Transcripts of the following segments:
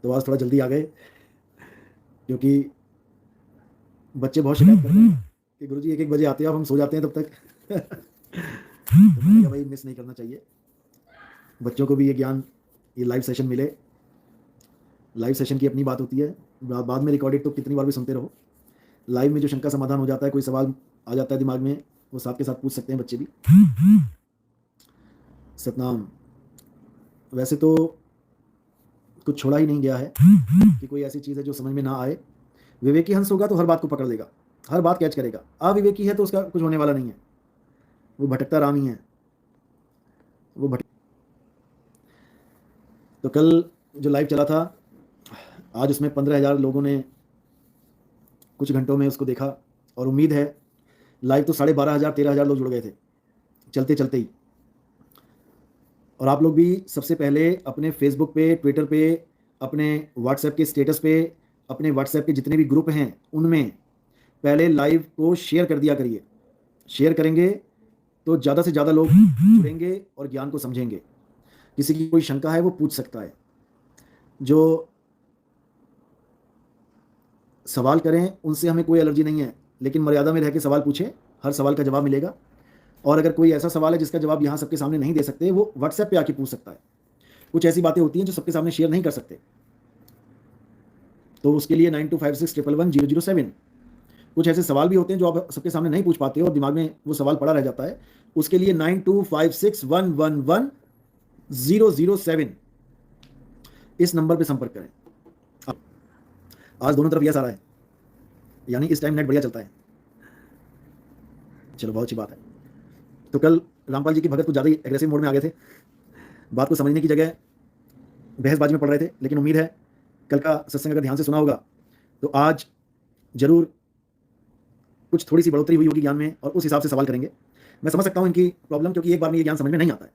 तो आज थोड़ा जल्दी आ गए, क्योंकि बच्चे बहुत शिकायत कर रहे हैं कि गुरुजी 1-1 बजे आते हैं, अब हम सो जाते हैं तब तक। तो मैंने कहा भाई मिस नहीं करना चाहिए, बच्चों को भी ये ज्ञान, ये लाइव सेशन मिले। लाइव सेशन की अपनी बात होती है, बाद में रिकॉर्डेड तो कितनी बार भी सुनते रहो। लाइव में जो शंका समाधान हो जाता है, कोई सवाल आ जाता है दिमाग में, वो साथ के साथ पूछ सकते हैं बच्चे भी। सतनाम। वैसे तो कुछ छोड़ा ही नहीं गया है कि कोई ऐसी चीज़ है जो समझ में ना आए। विवेकी हंस होगा तो हर बात को पकड़ लेगा, हर बात कैच करेगा। अविवेकी है तो उसका कुछ होने वाला नहीं है, वो भटकता राम ही है, वो भटक। तो कल जो लाइव चला था, आज उसमें 15,000 लोगों ने कुछ घंटों में उसको देखा, और उम्मीद है लाइव तो 12,500 13,000 लोग जुड़ गए थे चलते चलते ही। और आप लोग भी सबसे पहले अपने फेसबुक पे, ट्विटर पे, अपने व्हाट्सएप के स्टेटस पे, अपने व्हाट्सएप के जितने भी ग्रुप हैं उनमें पहले लाइव को शेयर कर दिया करिए। शेयर करेंगे तो ज़्यादा से ज़्यादा लोग जुड़ेंगे और ज्ञान को समझेंगे। किसी की कोई शंका है वो पूछ सकता है, जो सवाल करें उनसे हमें कोई एलर्जी नहीं है, लेकिन मर्यादा में रह के सवाल पूछें, हर सवाल का जवाब मिलेगा। और अगर कोई ऐसा सवाल है जिसका जवाब यहाँ सबके सामने नहीं दे सकते, वो व्हाट्सएप पे आके पूछ सकता है। कुछ ऐसी बातें होती हैं जो सबके सामने शेयर नहीं कर सकते, तो उसके लिए 9256111007। कुछ ऐसे सवाल भी होते हैं जो आप सबके सामने नहीं पूछ पाते हो और दिमाग में वो सवाल पड़ा रह जाता है, उसके लिए 9256111007 इस नंबर पे संपर्क करें। आज दोनों तरफ यह सारा है, यानी इस टाइम नेट बढ़िया चलता है। चलो बहुत अच्छी बात है। तो कल रामपाल जी की भगत कुछ ज़्यादा ही एग्रेसिव मोड में आ गए थे, बात को समझने की जगह बहसबाजी में पड़ रहे थे। लेकिन उम्मीद है कल का सत्संग अगर ध्यान से सुना होगा तो आज जरूर कुछ थोड़ी सी बढ़ोतरी हुई होगी ज्ञान में, और उस हिसाब से सवाल करेंगे। मैं समझ सकता हूँ इनकी प्रॉब्लम, क्योंकि एक बार में ये ज्ञान समझ में नहीं आता है,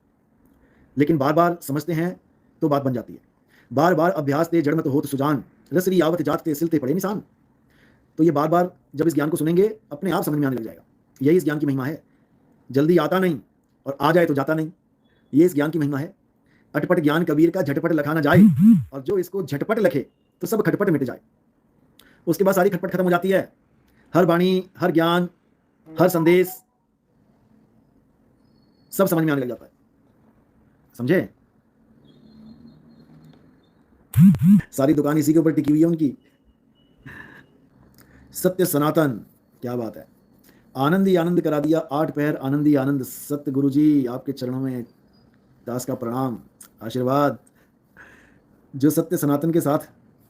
लेकिन बार बार समझते हैं तो बात बन जाती है। बार बार अभ्यास ते जड़ मत होत सुजान, रसरी आवत जात ते सिलते पड़े निशान। तो ये बार बार जब इस ज्ञान को सुनेंगे अपने आप समझ में आने लग जाएगा। यही इस ज्ञान की महिमा है। जल्दी आता नहीं और आ जाए तो जाता नहीं, ये इस ज्ञान की महिमा है। अटपट ज्ञान कबीर का झटपट लखा ना जाए, और जो इसको झटपट लखे तो सब खटपट मिट जाए। उसके बाद सारी खटपट खत्म हो जाती है। हर वाणी, हर ज्ञान, हर संदेश सब समझ में आने लग जाता है। समझे? सारी दुकान इसी के ऊपर टिकी हुई है उनकी। सत्य सनातन, क्या बात है। आनंद ही आनंद करा दिया, 8 पहर आनंद ही आनंद। सत्य गुरु जी आपके चरणों में दास का प्रणाम, आशीर्वाद। जो सत्य सनातन के साथ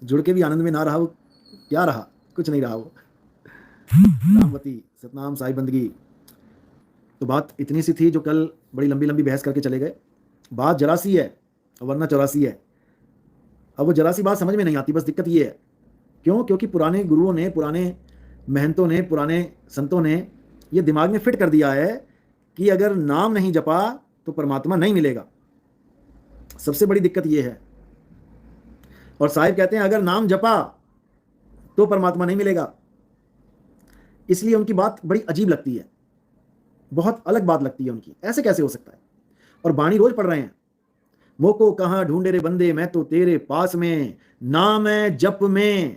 जुड़ के भी आनंद में ना रहा, वो क्या रहा? कुछ नहीं रहा वो। रामवती सतनाम साई बंदगी। तो बात इतनी सी थी जो कल बड़ी लंबी लंबी बहस करके चले गए। बात जरा सी है वरना 84 है। अब वो जरा सी बात समझ में नहीं आती, बस दिक्कत ये है। क्यों? क्योंकि पुराने गुरुओं ने, पुराने महंतों ने, पुराने संतों ने ये दिमाग में फिट कर दिया है कि अगर नाम नहीं जपा तो परमात्मा नहीं मिलेगा। सबसे बड़ी दिक्कत ये है। और साहिब कहते हैं अगर नाम जपा तो परमात्मा नहीं मिलेगा। इसलिए उनकी बात बड़ी अजीब लगती है, बहुत अलग बात लगती है उनकी। ऐसे कैसे हो सकता है? और बाणी रोज पढ़ रहे हैं, मोको कहां ढूंढे रे बंदे मैं तो तेरे पास में, नाम है जप में।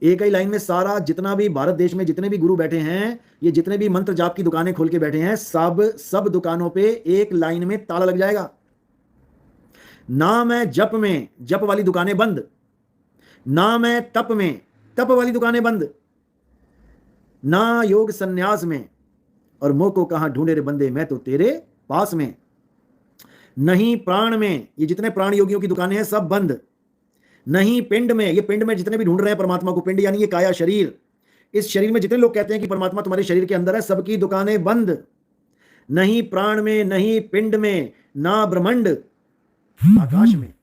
एक ही लाइन में सारा, जितना भी भारत देश में जितने भी गुरु बैठे हैं, ये जितने भी मंत्र जाप की दुकानें खोल के बैठे हैं, सब दुकानों पे एक लाइन में ताला लग जाएगा। नाम है जप में, जप वाली दुकानें बंद। नाम है तप में, तप वाली दुकानें बंद। ना योग संन्यास में, और मोह को कहां ढूंढे रे बंदे मैं तो तेरे पास में। नहीं प्राण में, ये जितने प्राण योगियों की दुकानें हैं सब बंद। नहीं पिंड में, ये पिंड में जितने भी ढूंढ रहे हैं परमात्मा को, पिंड यानी ये काया शरीर, इस शरीर में जितने लोग कहते हैं कि परमात्मा तुम्हारे शरीर के अंदर है, सबकी दुकानें बंद। नहीं प्राण में, नहीं पिंड में, ना ब्रह्मांड, आकाश में।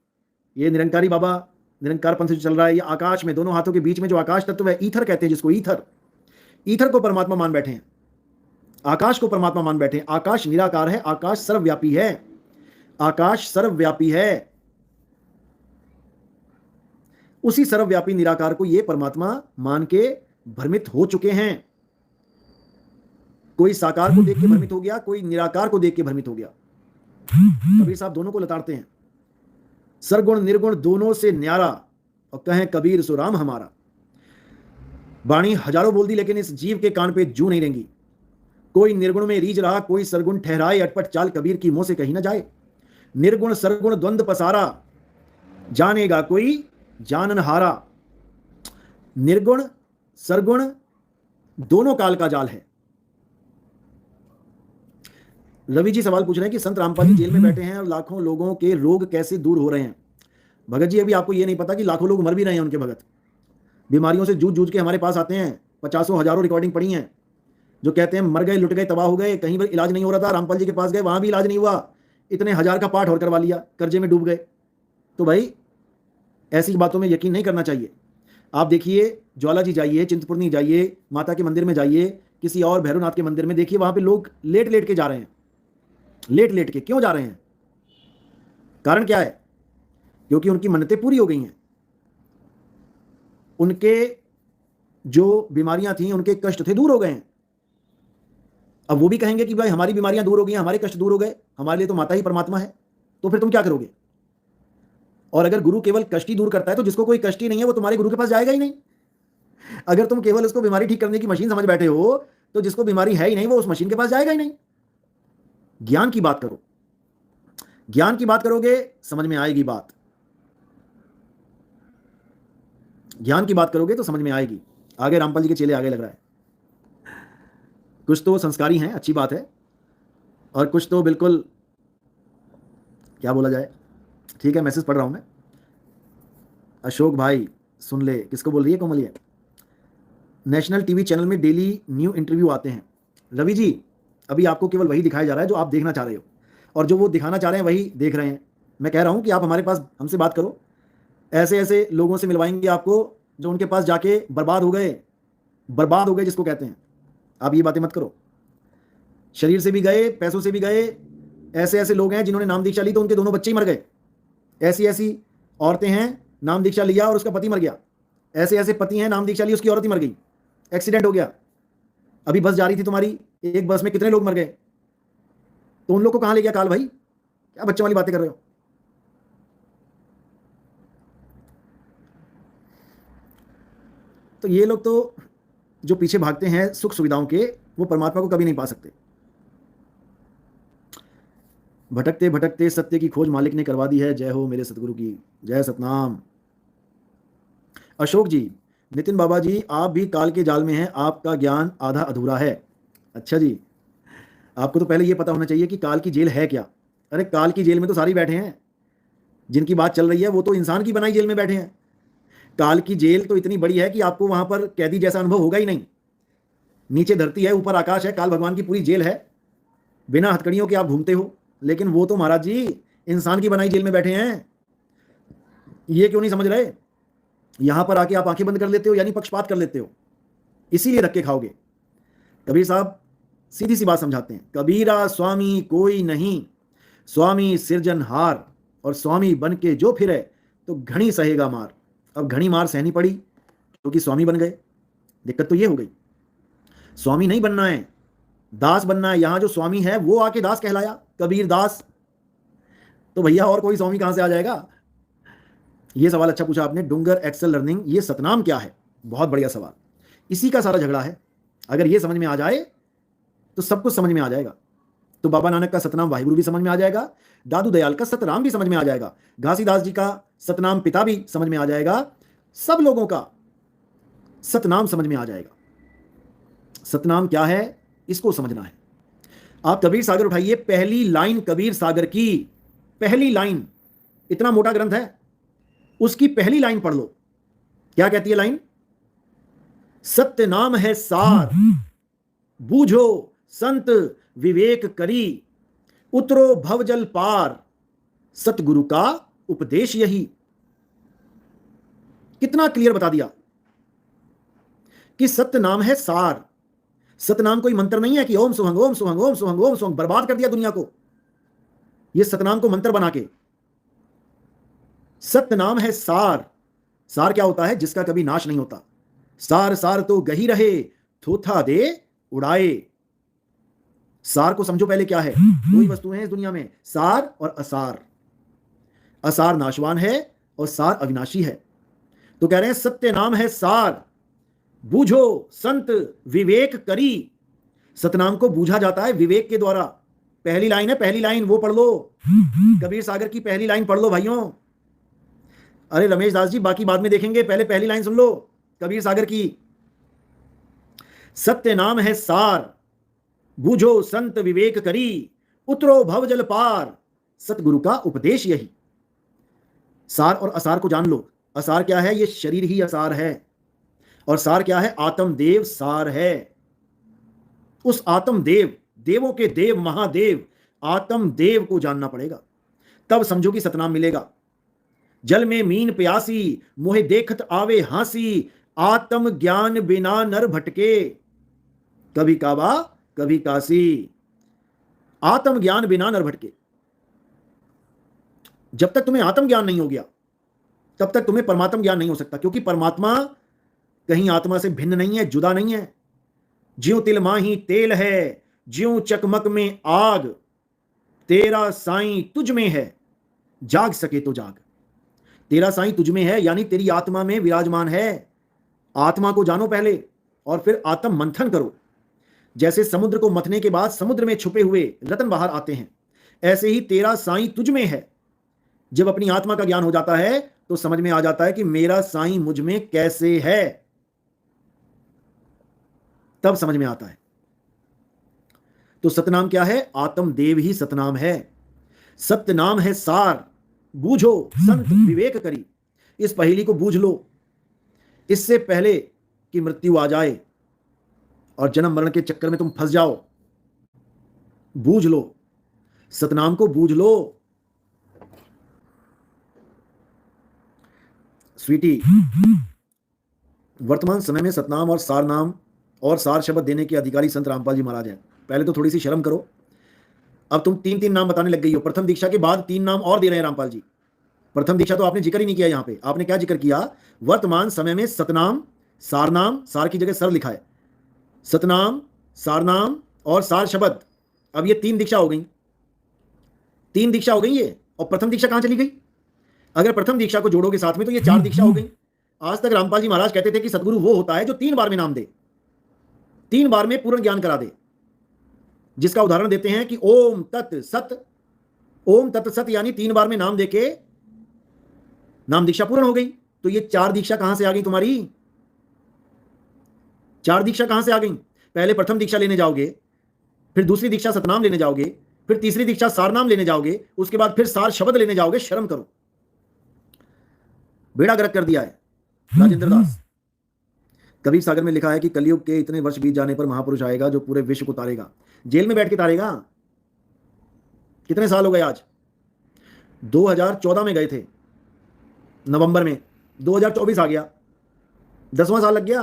ये निरंकारी बाबा निरंकार पंथ जो चल रहा है, ये आकाश में, दोनों हाथों के बीच में जो आकाश तत्व है, ईथर कहते हैं जिसको, ईथर। ईथर को परमात्मा मान बैठे हैं, आकाश को परमात्मा मान बैठे हैं। आकाश निराकार है, आकाश सर्वव्यापी है, आकाश सर्वव्यापी है। उसी सर्वव्यापी निराकार को ये परमात्मा मान के भ्रमित हो चुके हैं। कोई साकार को देख के भ्रमित हो गया, कोई निराकार को देख के भ्रमित हो गया। कबीर साहब दोनों को लताड़ते हैं। सरगुण निर्गुण दोनों से न्यारा, और कहें कबीर सो राम हमारा। वाणी हजारों बोल दी, लेकिन इस जीव के कान पे जू नहीं रहेंगी। कोई निर्गुण में रीझ रहा, कोई सरगुण ठहराए, अटपट चाल कबीर की मुंह से कही ना जाए। निर्गुण सरगुण द्वंद पसारा, जानेगा कोई जाननहारा। निर्गुण सरगुण दोनों काल का जाल है। रवि जी सवाल पूछ रहे हैं कि संत रामपाल जी जेल में बैठे हैं और लाखों लोगों के रोग कैसे दूर हो रहे हैं। भगत जी, अभी आपको ये नहीं पता कि लाखों लोग मर भी रहे हैं उनके भगत। बीमारियों से जूझ जूझ के हमारे पास आते हैं, 50 हजारों रिकॉर्डिंग पड़ी हैं, जो कहते हैं मर गए, लुट गए, तबाह हो गए, कहीं पर इलाज नहीं हो रहा था, रामपाल जी के पास गए, वहां भी इलाज नहीं हुआ, इतने हजार का पाठ और करवा लिया, कर्जे में डूब गए। तो भाई ऐसी बातों में यकीन नहीं करना चाहिए। आप देखिए, ज्वाला जी जाइए, चिंतपूर्णी जाइए, माता के मंदिर में जाइए, किसी और भैरवनाथ के मंदिर में देखिए, वहां पे लोग लेट लेट के जा रहे हैं। लेट लेट के क्यों जा रहे हैं? कारण क्या है? क्योंकि उनकी मन्नतें पूरी हो गई हैं। उनके जो बीमारियां थी, उनके कष्ट थे, दूर हो गए हैं। अब वो भी कहेंगे कि भाई हमारी बीमारियां दूर हो गई, हमारे कष्ट दूर हो गए, हमारे लिए तो माता ही परमात्मा है। तो फिर तुम क्या करोगे? और अगर गुरु केवल कष्ट ही दूर करता है, तो जिसको कोई कष्ट ही नहीं है वो तुम्हारे गुरु के पास जाएगा ही नहीं। अगर तुम केवल उसको बीमारी ठीक करने की मशीन समझ बैठे हो, तो जिसको बीमारी है ही नहीं वो उस मशीन के पास जाएगा ही नहीं। ज्ञान की बात करो, ज्ञान की बात करोगे समझ में आएगी बात, ज्ञान की बात करोगे तो समझ में आएगी। आगे रामपाल जी के चेले आगे लग रहा है। कुछ तो संस्कारी हैं, अच्छी बात है, और कुछ तो बिल्कुल क्या बोला जाए। ठीक है, मैसेज पढ़ रहा हूं मैं। अशोक भाई सुन ले, किसको बोल रही है कोमल? ये नेशनल टीवी चैनल में डेली न्यू इंटरव्यू आते हैं। रवि जी, अभी आपको केवल वही दिखाया जा रहा है जो आप देखना चाह रहे हो, और जो वो दिखाना चाह रहे हैं वही देख रहे हैं। मैं कह रहा हूं कि आप हमारे पास हमसे बात करो, ऐसे ऐसे लोगों से मिलवाएंगे आपको जो उनके पास जाके बर्बाद हो गए, बर्बाद हो गए जिसको कहते हैं। आप ये बातें मत करो। शरीर से भी गए, पैसों से भी गए। ऐसे ऐसे लोग हैं जिन्होंने नाम दीक्षा ली तो उनके दोनों बच्चे ही मर गए। ऐसी ऐसी औरतें हैं, नाम दीक्षा लिया और उसका पति मर गया। ऐसे ऐसे पति हैं, नाम दीक्षा ली, उसकी औरत ही मर गई, एक्सीडेंट हो गया। अभी बस जा रही थी तुम्हारी, एक बस में कितने लोग मर गए। तो उन लोग को कहां ले गया काल? भाई क्या बच्चों वाली बातें कर रहे हो? तो ये लोग तो जो पीछे भागते हैं सुख सुविधाओं के, वो परमात्मा को कभी नहीं पा सकते। भटकते भटकते सत्य की खोज मालिक ने करवा दी है। जय हो मेरे सतगुरु की, जय सतनाम। अशोक जी, नितिन बाबा जी, आप भी काल के जाल में हैं, आपका ज्ञान आधा अधूरा है। अच्छा जी, आपको तो पहले ये पता होना चाहिए कि काल की जेल है क्या। अरे काल की जेल में तो सारे बैठे हैं, जिनकी बात चल रही है वो तो इंसान की बनाई जेल में बैठे हैं। काल की जेल तो इतनी बड़ी है कि आपको वहां पर कैदी जैसा अनुभव होगा ही नहीं। नीचे धरती है, ऊपर आकाश है, काल भगवान की पूरी जेल है, बिना हथकड़ियों के आप घूमते हो। लेकिन वो तो महाराज जी इंसान की बनाई जेल में बैठे हैं। ये क्यों नहीं समझ रहे? यहां पर आके आप आंखें बंद कर लेते हो, यानी पक्षपात कर लेते हो, इसीलिए धक्के खाओगे। कबीर साहब सीधी सी बात समझाते हैं, कबीरा स्वामी कोई नहीं, स्वामी सिरजनहार, और स्वामी बन के जो फिरे तो घनी सहेगा मार। अब घनी मार सहनी पड़ी क्योंकि स्वामी बन गए। दिक्कत तो ये हो गई, स्वामी नहीं बनना है, दास बनना है। यहां जो स्वामी है वो आके दास कहलाया, कबीर दास। तो भैया और कोई स्वामी कहां से आ जाएगा? ये सवाल अच्छा पूछा आपने। डूंगर एक्सेल लर्निंग, ये सतनाम क्या है? बहुत बढ़िया सवाल। इसी का सारा झगड़ा है। अगर ये समझ में आ जाए तो सब कुछ समझ में आ जाएगा। तो बाबा नानक का सतनाम वाहिगुरु भी समझ में आ जाएगा, दादू दयाल का सतराम भी समझ में आ जाएगा, घासीदास जी का सतनाम पिता भी समझ में आ जाएगा, सब लोगों का सतनाम समझ में आ जाएगा। सतनाम क्या है इसको समझना है। आप कबीर सागर उठाइए, पहली लाइन कबीर सागर की, पहली लाइन, इतना मोटा ग्रंथ है, उसकी पहली लाइन पढ़ लो। क्या कहती है लाइन? सत्य नाम है सार, बूझो संत विवेक करी, उतरो भवजल पार, सतगुरु का उपदेश यही। कितना क्लियर बता दिया कि सत्य नाम है सार। सतनाम कोई मंत्र नहीं है कि ओम सुहंग ओम सुहंग ओम सुहंग ओम सुहंग, बर्बाद कर दिया दुनिया को ये सतनाम को मंत्र बना के। सत्य नाम है सार। सार क्या होता है? जिसका कभी नाश नहीं होता। सार सार तो गही रहे, थोथा दे उड़ाए। सार को समझो पहले क्या है। दो ही वस्तुएं हैं इस दुनिया में, सार और असार। असार नाशवान है और सार अविनाशी है। तो कह रहे हैं सत्य नाम है सार, बूझो संत विवेक करी। सतनाम को बूझा जाता है विवेक के द्वारा। पहली लाइन है, पहली लाइन वो पढ़ लो, कबीर सागर की पहली लाइन पढ़ लो भाइयों। अरे रमेश दास जी बाकी बाद में देखेंगे, पहले पहली लाइन सुन लो कबीर सागर की। सत्य नाम है सार, बूझो संत विवेक करी, उतरो भवजल पार, सतगुरु का उपदेश यही। सार और असार को जान लो। असार क्या है? ये शरीर ही असार है। और सार क्या है? आत्मदेव सार है। उस आत्मदेव, देवों के देव, महादेव आत्मदेव को जानना पड़ेगा, तब समझो कि सतनाम मिलेगा। जल में मीन प्यासी, मोहे देखत आवे हांसी, आत्म ज्ञान बिना नर भटके, कभी काबा कभी काशी। आत्म ज्ञान बिना नर भटके। जब तक तुम्हें आत्म ज्ञान नहीं हो गया तब तक तुम्हें परमात्म ज्ञान नहीं हो सकता, क्योंकि परमात्मा कहीं आत्मा से भिन्न नहीं है, जुदा नहीं है। ज्यों तिल माही तेल है, ज्यों चकमक में आग, तेरा साईं तुझ में है, जाग सके तो जाग। तेरा साईं तुझ में है यानी तेरी आत्मा में विराजमान है। आत्मा को जानो पहले और फिर आत्म मंथन करो। जैसे समुद्र को मथने के बाद समुद्र में छुपे हुए रत्न बाहर आते हैं, ऐसे ही तेरा साईं तुझ में है। जब अपनी आत्मा का ज्ञान हो जाता है तो समझ में आ जाता है कि मेरा साईं मुझ में कैसे है, तब समझ में आता है। तो सतनाम क्या है? आत्मदेव ही सतनाम है। सत्य नाम है सार, बूझो संत विवेक करी। इस पहेली को बूझ लो, इससे पहले कि मृत्यु आ जाए और जन्म मरण के चक्कर में तुम फंस जाओ। बूझ लो, सतनाम को बूझ लो। स्वीटी, वर्तमान समय में सतनाम और सार नाम और सार शब्द देने के अधिकारी संत रामपाल जी महाराज हैं। पहले तो थोड़ी सी शर्म करो, अब तुम तीन तीन नाम बताने लग गई हो। प्रथम दीक्षा के बाद 3 नाम और दे रहे हैं रामपाल जी। प्रथम दीक्षा तो आपने जिक्र ही नहीं किया। यहां पे आपने क्या जिक्र किया? वर्तमान समय में सतनाम, सारनाम, सार की जगह सर लिखा है, सतनाम, सारनाम और सार शब्द। अब ये 3 दीक्षा हो गई, 3 दीक्षा हो गई ये। और प्रथम दीक्षा कहां चली गई? अगर प्रथम दीक्षा को जोड़ोगे साथ में तो ये 4 दीक्षा हो गई। आज तक रामपाल जी महाराज कहते थे कि सतगुरु वो होता है जो 3 बार में नाम दे, 3 बार में पूर्ण ज्ञान करा दे। जिसका उदाहरण देते हैं कि ओम तत् सत, ओम तत् सत यानी 3 बार में नाम देके नाम दीक्षा पूर्ण हो गई। तो ये 4 दीक्षा कहां से आ गई तुम्हारी? 4 दीक्षा कहां से आ गई? पहले प्रथम दीक्षा लेने जाओगे, फिर दूसरी दीक्षा सतनाम लेने जाओगे, फिर तीसरी दीक्षा सारनाम लेने जाओगे, उसके बाद फिर सार शब्द लेने जाओगे। शर्म करो, बेड़ा गर्क कर दिया है। राजेंद्र दास, कबीर सागर में लिखा है कि कलयुग के इतने वर्ष बीत जाने पर महापुरुष आएगा जो पूरे विश्व को तारेगा। जेल में बैठ के तारेगा। कितने साल हो गए आज? 2014 में गए थे नवंबर में, 2024 आ गया, 10वां साल लग गया।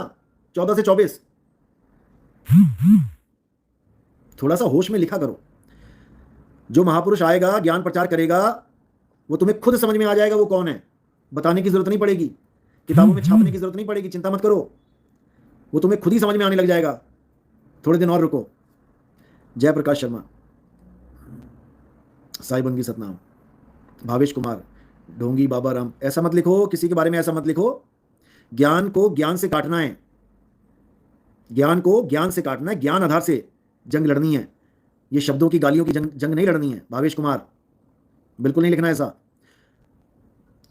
14 से 24। थोड़ा सा होश में लिखा करो। जो महापुरुष आएगा, ज्ञान प्रचार करेगा, वो तुम्हें खुद समझ में आ जाएगा वो कौन है। बताने की जरूरत नहीं पड़ेगी, किताबों में छापने की जरूरत नहीं पड़ेगी, चिंता मत करो, वो तुम्हें खुद ही समझ में आने लग जाएगा। थोड़े दिन और रुको। जय प्रकाश शर्मा, साई बंगी सतनाम, भावेश कुमार, ढोंगी बाबा राम। ऐसा मत लिखो, किसी के बारे में ऐसा मत लिखो। ज्ञान को ज्ञान से काटना है, ज्ञान को ज्ञान से काटना है, ज्ञान आधार से जंग लड़नी है। ये शब्दों की गालियों की जंग नहीं लड़नी है। भावेश कुमार, बिल्कुल नहीं लिखना ऐसा।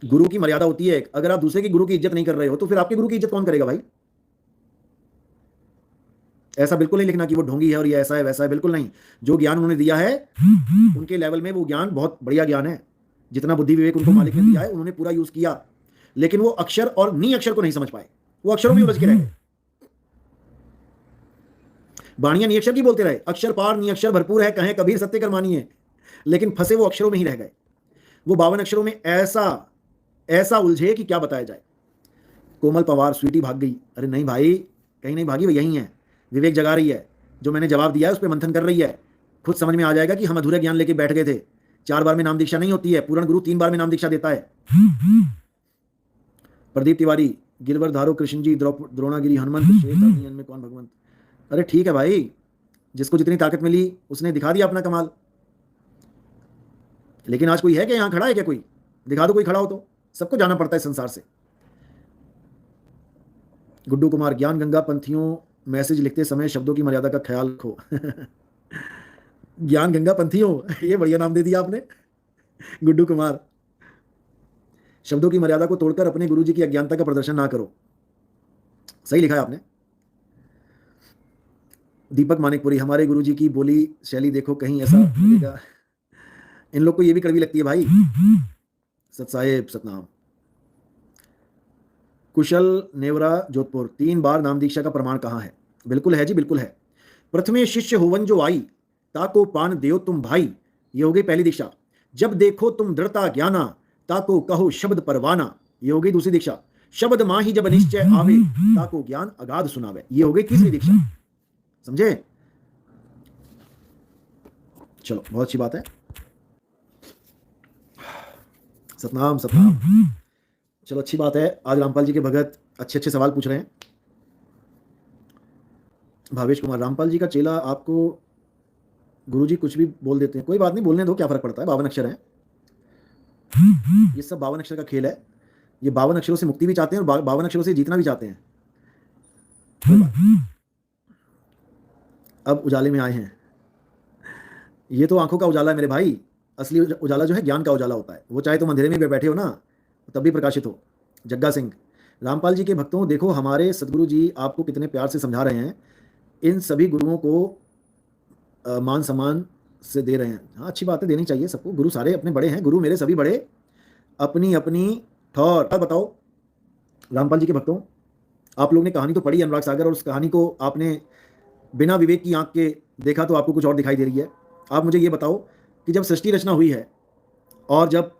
गुरु की मर्यादा होती है। अगर आप दूसरे की गुरु की इज्जत नहीं कर रहे हो तो फिर आपके गुरु की इज्जत कौन करेगा भाई? ऐसा बिल्कुल नहीं लिखना कि वो ढोंगी है और ये ऐसा है वैसा है, बिल्कुल नहीं। जो ज्ञान उन्होंने दिया है उनके लेवल में वो ज्ञान बहुत बढ़िया ज्ञान है। जितना बुद्धि विवेक उनको मालिक ने दिया है उन्होंने पूरा यूज किया, लेकिन वो अक्षर और नी अक्षर को नहीं समझ पाए। वो अक्षरों में उलझ के रह गए। बाणियां नी अक्षर की बोलते रहे, अक्षर पार नी अक्षर भरपूर है, कहें कबीर सत्य कर्मानी है, लेकिन फंसे वो अक्षरों में ही रह गए। वो 52 अक्षरों में ऐसा ऐसा उलझे कि क्या बताया जाए। कोमल पवार, स्वीटी भाग गई। अरे नहीं भाई, कहीं नहीं भागी, वो यही है। विवेक जगा रही है, जो मैंने जवाब दिया है उस पर मंथन कर रही है। खुद समझ में आ जाएगा कि हम अधूरा ज्ञान लेके बैठ गए थे। 4 बार में नाम दीक्षा नहीं होती है, पूर्ण गुरु 3 बार में नाम दीक्षा देता है। प्रदीप तिवारी, गिरवर धारो कृष्ण जी, द्रोणागिरी हनुमंत, में कौन भगवंत। अरे ठीक है भाई, जिसको जितनी ताकत मिली उसने दिखा दिया अपना कमाल। लेकिन आज कोई है क्या यहाँ खड़ा है क्या कोई? दिखा दो कोई खड़ा हो तो, सबको जाना पड़ता है संसार से। गुड्डू कुमार, ज्ञान गंगा पंथियों मैसेज लिखते समय शब्दों की मर्यादा का ख्याल रखो। ज्ञान गंगा पंथियों, ये बढ़िया नाम दे दिया आपने गुड्डू कुमार। शब्दों की मर्यादा को तोड़कर अपने गुरुजी की अज्ञानता का प्रदर्शन ना करो, सही लिखा है आपने। दीपक मानिकपुरी, हमारे गुरुजी की बोली शैली देखो, कहीं ऐसा लगेगा इन लोग को ये भी कड़वी लगती है भाई। सत साहेब सतनाम। कुशल नेवरा जोधपुर, 3 बार नाम दीक्षा का प्रमाण कहाँ है? बिल्कुल है जी, बिल्कुल है। प्रथमे शिष्य होवन जो आई, ताको पान देव तुम भाई, ये हो गई पहली दीक्षा। जब देखो तुम दृढ़ता ज्ञाना, ताको कहो शब्द परवाना, ये हो गई दूसरी दीक्षा। शब्द माही जब निश्चय आवे, ताको ज्ञान अगाध सुनावे, ये हो गई तीसरी दीक्षा। समझे? चलो बहुत अच्छी बात है। सतनाम सतनाम। चलो अच्छी बात है, आज रामपाल जी के भगत अच्छे अच्छे सवाल पूछ रहे हैं। भावेश कुमार, रामपाल जी का चेला आपको गुरुजी कुछ भी बोल देते हैं, कोई बात नहीं, बोलने दो, क्या फर्क पड़ता है, 52 अक्षर है। ये सब 52 अक्षर का खेल है। ये 52 अक्षरों से मुक्ति भी चाहते हैं और 52 अक्षरों से जीतना भी चाहते हैं। अब उजाले में आए हैं। ये तो आंखों का उजाला है मेरे भाई। असली उजाला जो है ज्ञान का उजाला होता है, वो चाहे तुम अंधेरे में बैठे हो ना तब भी प्रकाशित हो। जग्गा सिंह, रामपाल जी के भक्तों देखो हमारे सदगुरु जी आपको कितने प्यार से समझा रहे हैं, इन सभी गुरुओं को मान सम्मान से दे रहे हैं। हाँ अच्छी बात है, देनी चाहिए सबको, गुरु सारे अपने बड़े हैं, गुरु मेरे सभी बड़े, अपनी अपनी ठौर। बताओ रामपाल जी के भक्तों, आप लोग ने कहानी तो पढ़ी अनुराग सागर, और उस कहानी को आपने बिना विवेक की आंख के देखा तो आपको कुछ और दिखाई दे रही है। आप मुझे ये बताओ कि जब सृष्टि रचना हुई है और जब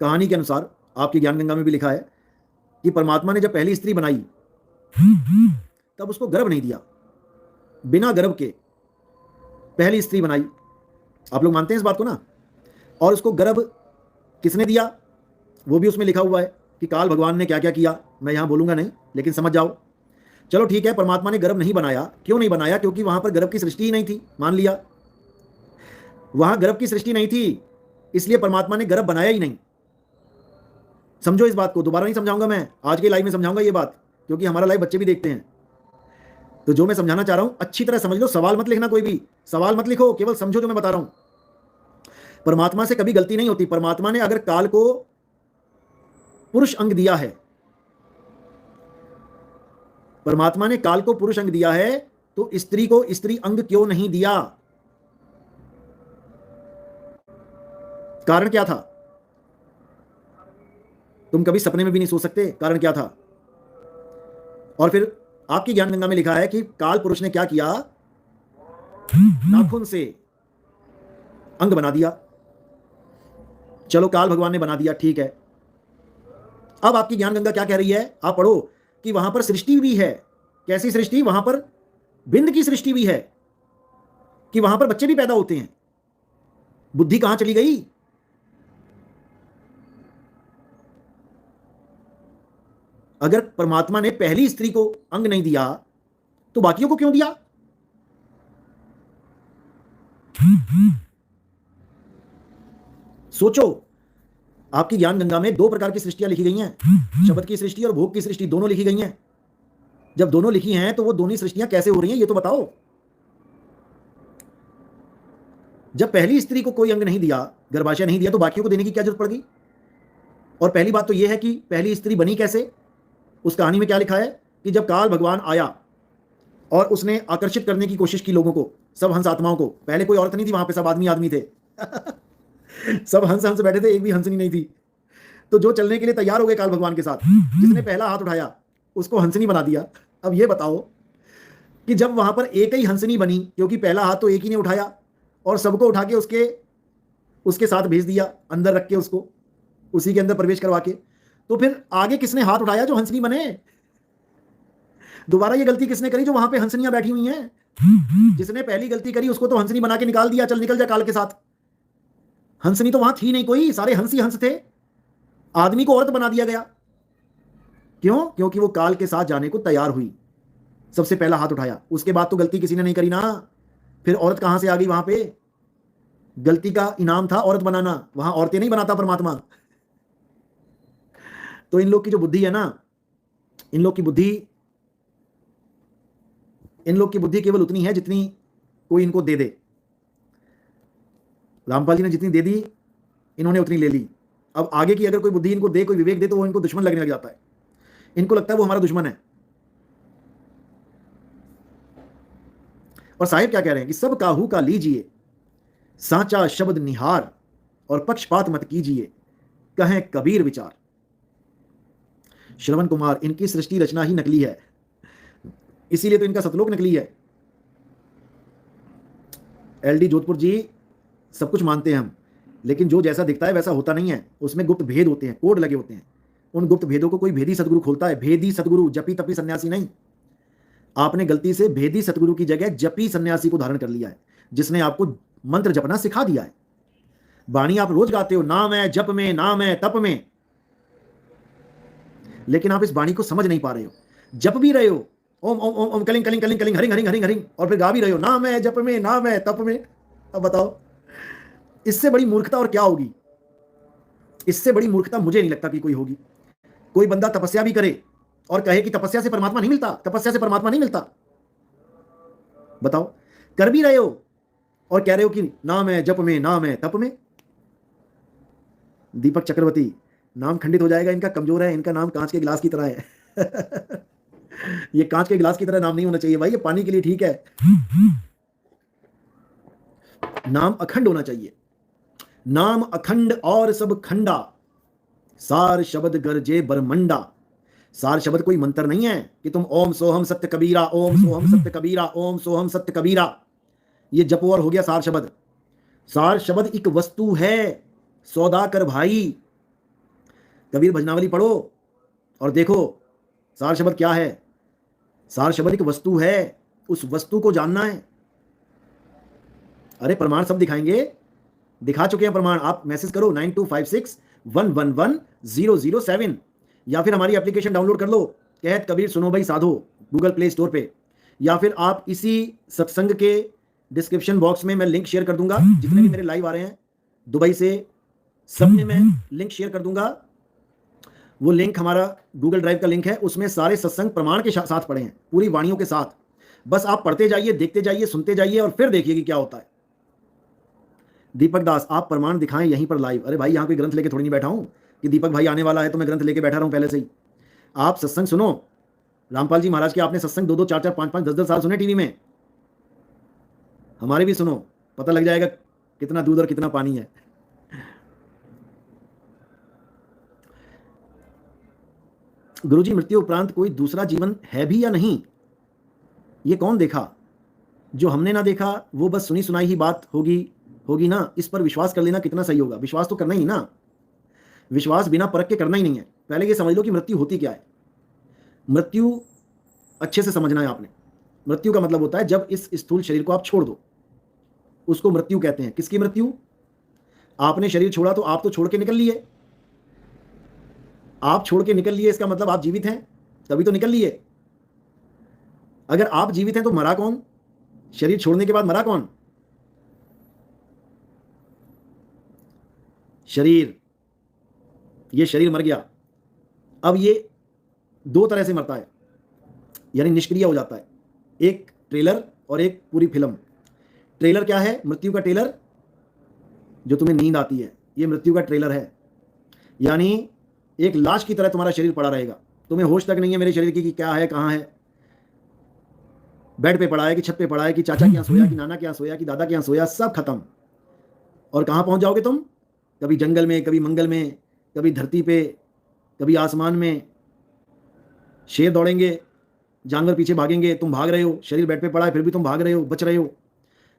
कहानी के अनुसार आपकी ज्ञान गंगा में भी लिखा है कि परमात्मा ने जब पहली स्त्री बनाई तब उसको गर्भ नहीं दिया, बिना गर्भ के पहली स्त्री बनाई। आप लोग मानते हैं इस बात को ना? और उसको गर्भ किसने दिया वो भी उसमें लिखा हुआ है कि काल भगवान ने क्या क्या किया, मैं यहां बोलूंगा नहीं, लेकिन समझ जाओ। चलो ठीक है, परमात्मा ने गर्भ नहीं बनाया, क्यों नहीं बनाया? क्योंकि वहां पर गर्भ की सृष्टि ही नहीं थी, मान लिया वहां गर्भ की सृष्टि नहीं थी, इसलिए परमात्मा ने गर्भ बनाया ही नहीं। समझो इस बात को, दोबारा नहीं समझाऊंगा मैं, आज के लाइव में समझाऊंगा ये बात, क्योंकि हमारा लाइव बच्चे भी देखते हैं। तो जो मैं समझाना चाह रहा हूं अच्छी तरह समझ लो, सवाल मत लिखना, कोई भी सवाल मत लिखो, केवल समझो जो मैं बता रहा हूं। परमात्मा से कभी गलती नहीं होती। परमात्मा ने अगर काल को पुरुष अंग दिया है, परमात्मा ने काल को पुरुष अंग दिया है, तो स्त्री को स्त्री अंग क्यों नहीं दिया? कारण क्या था? तुम कभी सपने में भी नहीं सोच सकते कारण क्या था। और फिर आपकी ज्ञान गंगा में लिखा है कि काल पुरुष ने क्या किया, नाखून से अंग बना दिया। चलो काल भगवान ने बना दिया, ठीक है। अब आपकी ज्ञान गंगा क्या कह रही है, आप पढ़ो कि वहां पर सृष्टि भी है। कैसी सृष्टि? वहां पर बिंद की सृष्टि भी है, कि वहां पर बच्चे भी पैदा होते हैं। बुद्धि कहां चली गई? अगर परमात्मा ने पहली स्त्री को अंग नहीं दिया तो बाकियों को क्यों दिया? सोचो, आपकी ज्ञान गंगा में 2 प्रकार की सृष्टियां लिखी गई हैं, शब्द की सृष्टि और भोग की सृष्टि, दोनों लिखी गई हैं। जब दोनों लिखी हैं तो वो दोनों सृष्टियां कैसे हो रही हैं ये तो बताओ। जब पहली स्त्री को कोई अंग नहीं दिया, गर्भाशय नहीं दिया, तो बाकियों को देने की क्या जरूरत पड़ गई? और पहली बात तो यह है कि पहली स्त्री बनी कैसे? उस कहानी में क्या लिखा है कि जब काल भगवान आया और उसने आकर्षित करने की कोशिश की लोगों को, सब हंस आत्माओं को। पहले कोई औरत नहीं थी वहां पे, सब आदमी आदमी थे। सब हंस हंस बैठे थे, एक भी हंसनी नहीं थी। तो जो चलने के लिए तैयार हो गए काल भगवान के साथ, जिसने पहला हाथ उठाया उसको हंसनी बना दिया। अब ये बताओ कि जब वहां पर एक ही हंसनी बनी, क्योंकि पहला हाथ तो एक ही ने उठाया और सबको उठा के उसके साथ भेज दिया, अंदर रख के उसको उसी के अंदर प्रवेश करवा के, तो फिर आगे किसने हाथ उठाया जो हंसनी बने? दोबारा ये गलती किसने करी जो वहां पे हंसनियां बैठी हुई हैं? जिसने पहली गलती करी उसको तो हंसनी बना के निकाल दिया, चल निकल जा काल के साथ। हंसनी तो वहां थी नहीं कोई, सारे हंसी हंस थे। आदमी को औरत बना दिया गया, क्यों? क्योंकि वो काल के साथ जाने को तैयार हुई, सबसे पहला हाथ उठाया। उसके बाद तो गलती किसी ने नहीं करी ना, फिर औरत कहां से आ गई? वहां पे गलती का इनाम था औरत बनाना, वहां औरतें नहीं बनाता परमात्मा। तो इन लोग की जो बुद्धि है ना, इन लोग की बुद्धि केवल उतनी है जितनी कोई इनको दे दे। रामपाल जी ने जितनी दे दी, इन्होंने उतनी ले ली। अब आगे की अगर कोई बुद्धि इनको दे, कोई विवेक दे, तो वो इनको दुश्मन लगने लग जाता है। इनको लगता है वो हमारा दुश्मन है। और साहिब क्या कह रहे हैं कि सब काहू का लीजिए, सांचा शब्द निहार, और पक्षपात मत कीजिए, कहें कबीर विचार। श्रवण कुमार, इनकी सृष्टि रचना ही नकली है, इसीलिए तो इनका सतलोक नकली है। एलडी जोधपुर जी, सब कुछ मानते हैं हम, लेकिन जो जैसा दिखता है वैसा होता नहीं है, उसमें गुप्त भेद होते हैं, कोड लगे होते हैं। उन गुप्त भेदों को कोई भेदी सदगुरु खोलता है। भेदी सदगुरु, जपी तपी सन्यासी नहीं। आपने गलती से भेदी सदगुरु की जगह जपी सन्यासी को धारण कर लिया है, जिसने आपको मंत्र जपना सिखा दिया है। वाणी आप रोज गाते हो, नाम है जप में, नाम है तप में, लेकिन आप इस वाणी को समझ नहीं पा रहे हो। जप भी रहे हो, ओम ओम ओम ओम कलिंग कलिंग कलिंग कलिंग हरिंग हरिंग हरिंग हरिंग, और फिर गा भी रहे हो, नाम है जप में, नाम है तप में। अब बताओ, इससे बड़ी मूर्खता और क्या होगी? इससे बड़ी मूर्खता मुझे नहीं लगता कि कोई होगी। कोई बंदा तपस्या भी करे और कहे कि तपस्या से परमात्मा नहीं मिलता, तपस्या से परमात्मा नहीं मिलता। बताओ, कर भी रहे हो और कह रहे हो कि नाम है जप में, नाम है तप में। दीपक चक्रवर्ती, नाम खंडित हो जाएगा, इनका कमजोर है, इनका नाम कांच के गिलास की तरह है। ये कांच के गिलास की तरह नाम नहीं होना चाहिए भाई, ये पानी के लिए ठीक है। नाम अखंड होना चाहिए। नाम अखंड और सब खंडा, सार शब्द गरजे बरमंडा। सार शब्द कोई मंत्र नहीं है कि तुम ओम सोहम सत्य कबीरा, ओम सोहम सत्य कबीरा, ओम सोहम सत्य कबीरा, ये जपो और हो गया सार शब्द। सार शब्द एक वस्तु है, सौदा कर भाई। कबीर भजनावली पढ़ो और देखो सार शब्द क्या है। सार शब्द एक वस्तु है, उस वस्तु को जानना है। अरे प्रमाण सब दिखाएंगे, दिखा चुके हैं प्रमाण। आप मैसेज करो 9256111007, या फिर हमारी एप्लीकेशन डाउनलोड कर लो, कहत कबीर सुनो भाई साधो, गूगल प्ले स्टोर पे, या फिर आप इसी सत्संग के डिस्क्रिप्शन बॉक्स में मैं लिंक शेयर कर दूंगा। जितने भी मेरे लाइव आ रहे हैं दुबई से, सब में मैं लिंक शेयर कर दूंगा। वो लिंक हमारा गूगल ड्राइव का लिंक है, उसमें सारे सत्संग प्रमाण के साथ पढ़े हैं, पूरी वाणियों के साथ। बस आप पढ़ते जाइए, देखते जाइए, सुनते जाइए, और फिर देखिए कि क्या होता है। दीपक दास, आप प्रमाण दिखाएं यहीं पर लाइव। अरे भाई, यहाँ कोई ग्रंथ लेके थोड़ी नहीं बैठा हूं कि दीपक भाई आने वाला है तो मैं ग्रंथ लेके बैठा रहा हूं पहले से ही। आप सत्संग सुनो। रामपाल जी महाराज के आपने सत्संग 2-2, 4-4, 5-5, 10-10 साल सुने टीवी में। हमारे भी सुनो, पता लग जाएगा कितना दूध और कितना पानी है। गुरुजी, मृत्यु उपरांत कोई दूसरा जीवन है भी या नहीं, ये कौन देखा? जो हमने ना देखा वो बस सुनी सुनाई ही बात होगी ना। इस पर विश्वास कर लेना कितना सही होगा? विश्वास तो करना ही ना, विश्वास बिना परख के करना ही नहीं है। पहले ये समझ लो कि मृत्यु होती क्या है। मृत्यु अच्छे से समझना है आपने। मृत्यु का मतलब होता है जब इस स्थूल शरीर को आप छोड़ दो, उसको मृत्यु कहते हैं। किसकी मृत्यु? आपने शरीर छोड़ा तो आप तो छोड़ के निकल लिए। आप छोड़ के निकल लिए, इसका मतलब आप जीवित हैं, तभी तो निकल लिए। अगर आप जीवित हैं तो मरा कौन? शरीर छोड़ने के बाद मरा कौन? शरीर। ये शरीर मर गया। अब ये दो तरह से मरता है, यानी निष्क्रिय हो जाता है। एक ट्रेलर और एक पूरी फिल्म। ट्रेलर क्या है? मृत्यु का ट्रेलर, जो तुम्हें नींद आती है, ये मृत्यु का ट्रेलर है। यानी एक लाश की तरह तुम्हारा शरीर पड़ा रहेगा, तुम्हें होश तक नहीं है मेरे शरीर की कि क्या है, कहाँ है। बेड पे पड़ा है कि छत पे पड़ा है कि चाचा के यहाँ सोया कि नाना के यहाँ सोया कि दादा के यहाँ सोया, सब खत्म। और कहाँ पहुंच जाओगे तुम? कभी जंगल में, कभी मंगल में, कभी धरती पे, कभी आसमान में। शेर दौड़ेंगे, जानवर पीछे भागेंगे, तुम भाग रहे हो। शरीर बेड पे पड़ा है फिर भी तुम भाग रहे हो, बच रहे हो।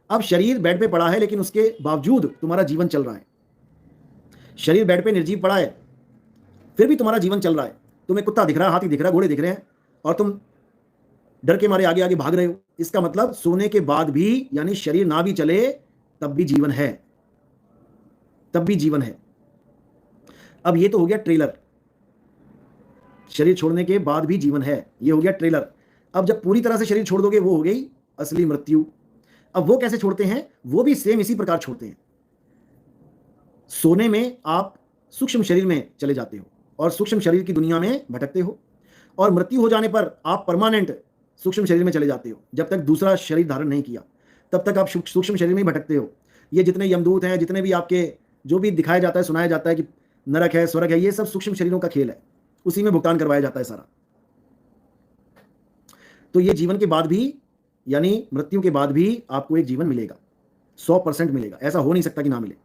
अब शरीर बेड पे पड़ा है लेकिन उसके बावजूद तुम्हारा जीवन चल रहा है। शरीर बेड पे निर्जीव पड़ा है फिर भी तुम्हारा जीवन चल रहा है। तुम्हें कुत्ता दिख रहा है, हाथी दिख रहा है, घोड़े दिख रहे हैं, और तुम डर के मारे आगे आगे भाग रहे हो। इसका मतलब सोने के बाद भी, यानी शरीर ना भी चले तब भी जीवन है, तब भी जीवन है। अब ये तो हो गया ट्रेलर, शरीर छोड़ने के बाद भी जीवन है, ये हो गया ट्रेलर। अब जब पूरी तरह से शरीर छोड़ दोगे वो हो गई असली मृत्यु। अब वो कैसे छोड़ते हैं? वो भी सेम इसी प्रकार छोड़ते हैं। सोने में आप सूक्ष्म शरीर में चले जाते हो, और सूक्ष्म शरीर की दुनिया में भटकते हो, और मृत्यु हो जाने पर आप परमानेंट सूक्ष्म शरीर में चले जाते हो। जब तक दूसरा शरीर धारण नहीं किया तब तक आप सूक्ष्म शरीर में ही भटकते हो। ये जितने यमदूत हैं, जितने भी आपके जो भी दिखाया जाता है, सुनाया जाता है कि नरक है, स्वर्ग है, ये सब सूक्ष्म शरीरों का खेल है, उसी में भुगतान करवाया जाता है सारा। तो ये जीवन के बाद भी, यानी मृत्यु के बाद भी आपको एक जीवन मिलेगा, 100% मिलेगा, ऐसा हो नहीं सकता कि ना मिले।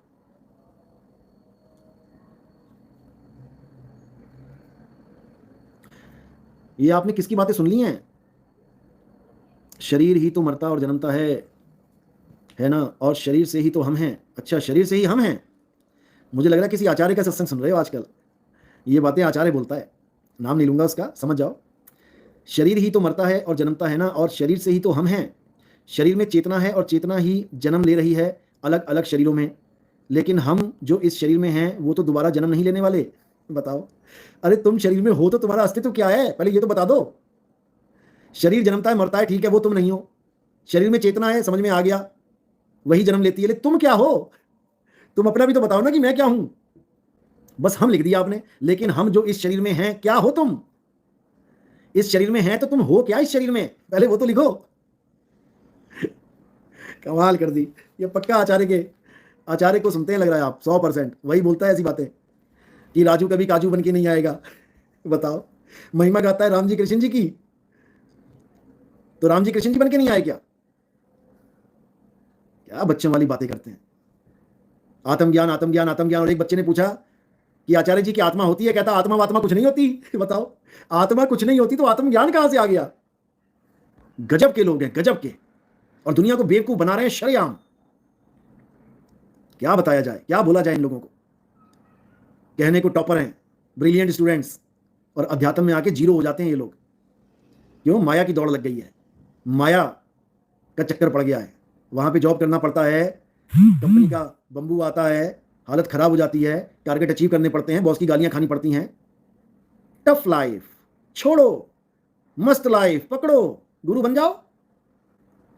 ये आपने किसकी बातें सुन ली हैं? शरीर ही तो मरता और जन्मता है ना, और शरीर से ही तो हम हैं। अच्छा, शरीर से ही हम हैं। मुझे लग रहा है किसी आचार्य का सत्संग सुन रहे हो आजकल। ये बातें आचार्य बोलता है, नाम नहीं लूंगा उसका, समझ जाओ। शरीर ही तो मरता है और जन्मता है ना, और शरीर से ही तो हम हैं। शरीर में चेतना है और चेतना ही जन्म ले रही है अलग अलग शरीरों में, लेकिन हम जो इस शरीर में हैं वो तो दोबारा जन्म नहीं लेने वाले। बताओ, अरे तुम शरीर में हो तो तुम्हारा अस्तित्व क्या है, पहले ये तो बता दो। शरीर जन्मता है मरता है, ठीक है, वो तुम नहीं हो। शरीर में चेतना है, समझ में आ गया, वही जन्म लेती है, लेकिन तुम क्या हो? तुम अपना भी तो बताओ ना कि मैं क्या हूं। बस हम लिख दिया आपने, लेकिन हम जो इस शरीर में हैं, क्या हो तुम? इस शरीर में हैं तो तुम हो क्या इस शरीर में, पहले वो तो लिखो। कमाल कर दी। ये पक्का आचार्य को सुनते हैं लग रहा है आप, 100%। वही बोलता है ऐसी बातें कि राजू कभी काजू बन के नहीं आएगा। बताओ, महिमा गाता है राम जी कृष्ण जी की, तो राम जी कृष्ण जी बन के नहीं आए क्या? क्या बच्चों वाली बातें करते हैं। आत्मज्ञान आत्मज्ञान आत्मज्ञान। और एक बच्चे ने पूछा कि आचार्य जी की आत्मा होती है? कहता आत्मा वात्मा कुछ नहीं होती। बताओ, आत्मा कुछ नहीं होती तो आत्मज्ञान कहां से आ गया? गजब के लोग हैं, गजब के, और दुनिया को बेवकूफ बना रहे हैं शरेआम। क्या बताया जाए, क्या बोला जाए इन लोगों को? कहने को टॉपर हैं, ब्रिलियंट स्टूडेंट्स, और अध्यात्म में आके जीरो हो जाते हैं ये लोग। क्यों? माया की दौड़ लग गई है, माया का चक्कर पड़ गया है। वहां पे जॉब करना पड़ता है, कंपनी का बंबू आता है, हालत खराब हो जाती है, टारगेट अचीव करने पड़ते हैं, बॉस की गालियां खानी पड़ती हैं। टफ लाइफ छोड़ो, मस्त लाइफ पकड़ो, गुरु बन जाओ।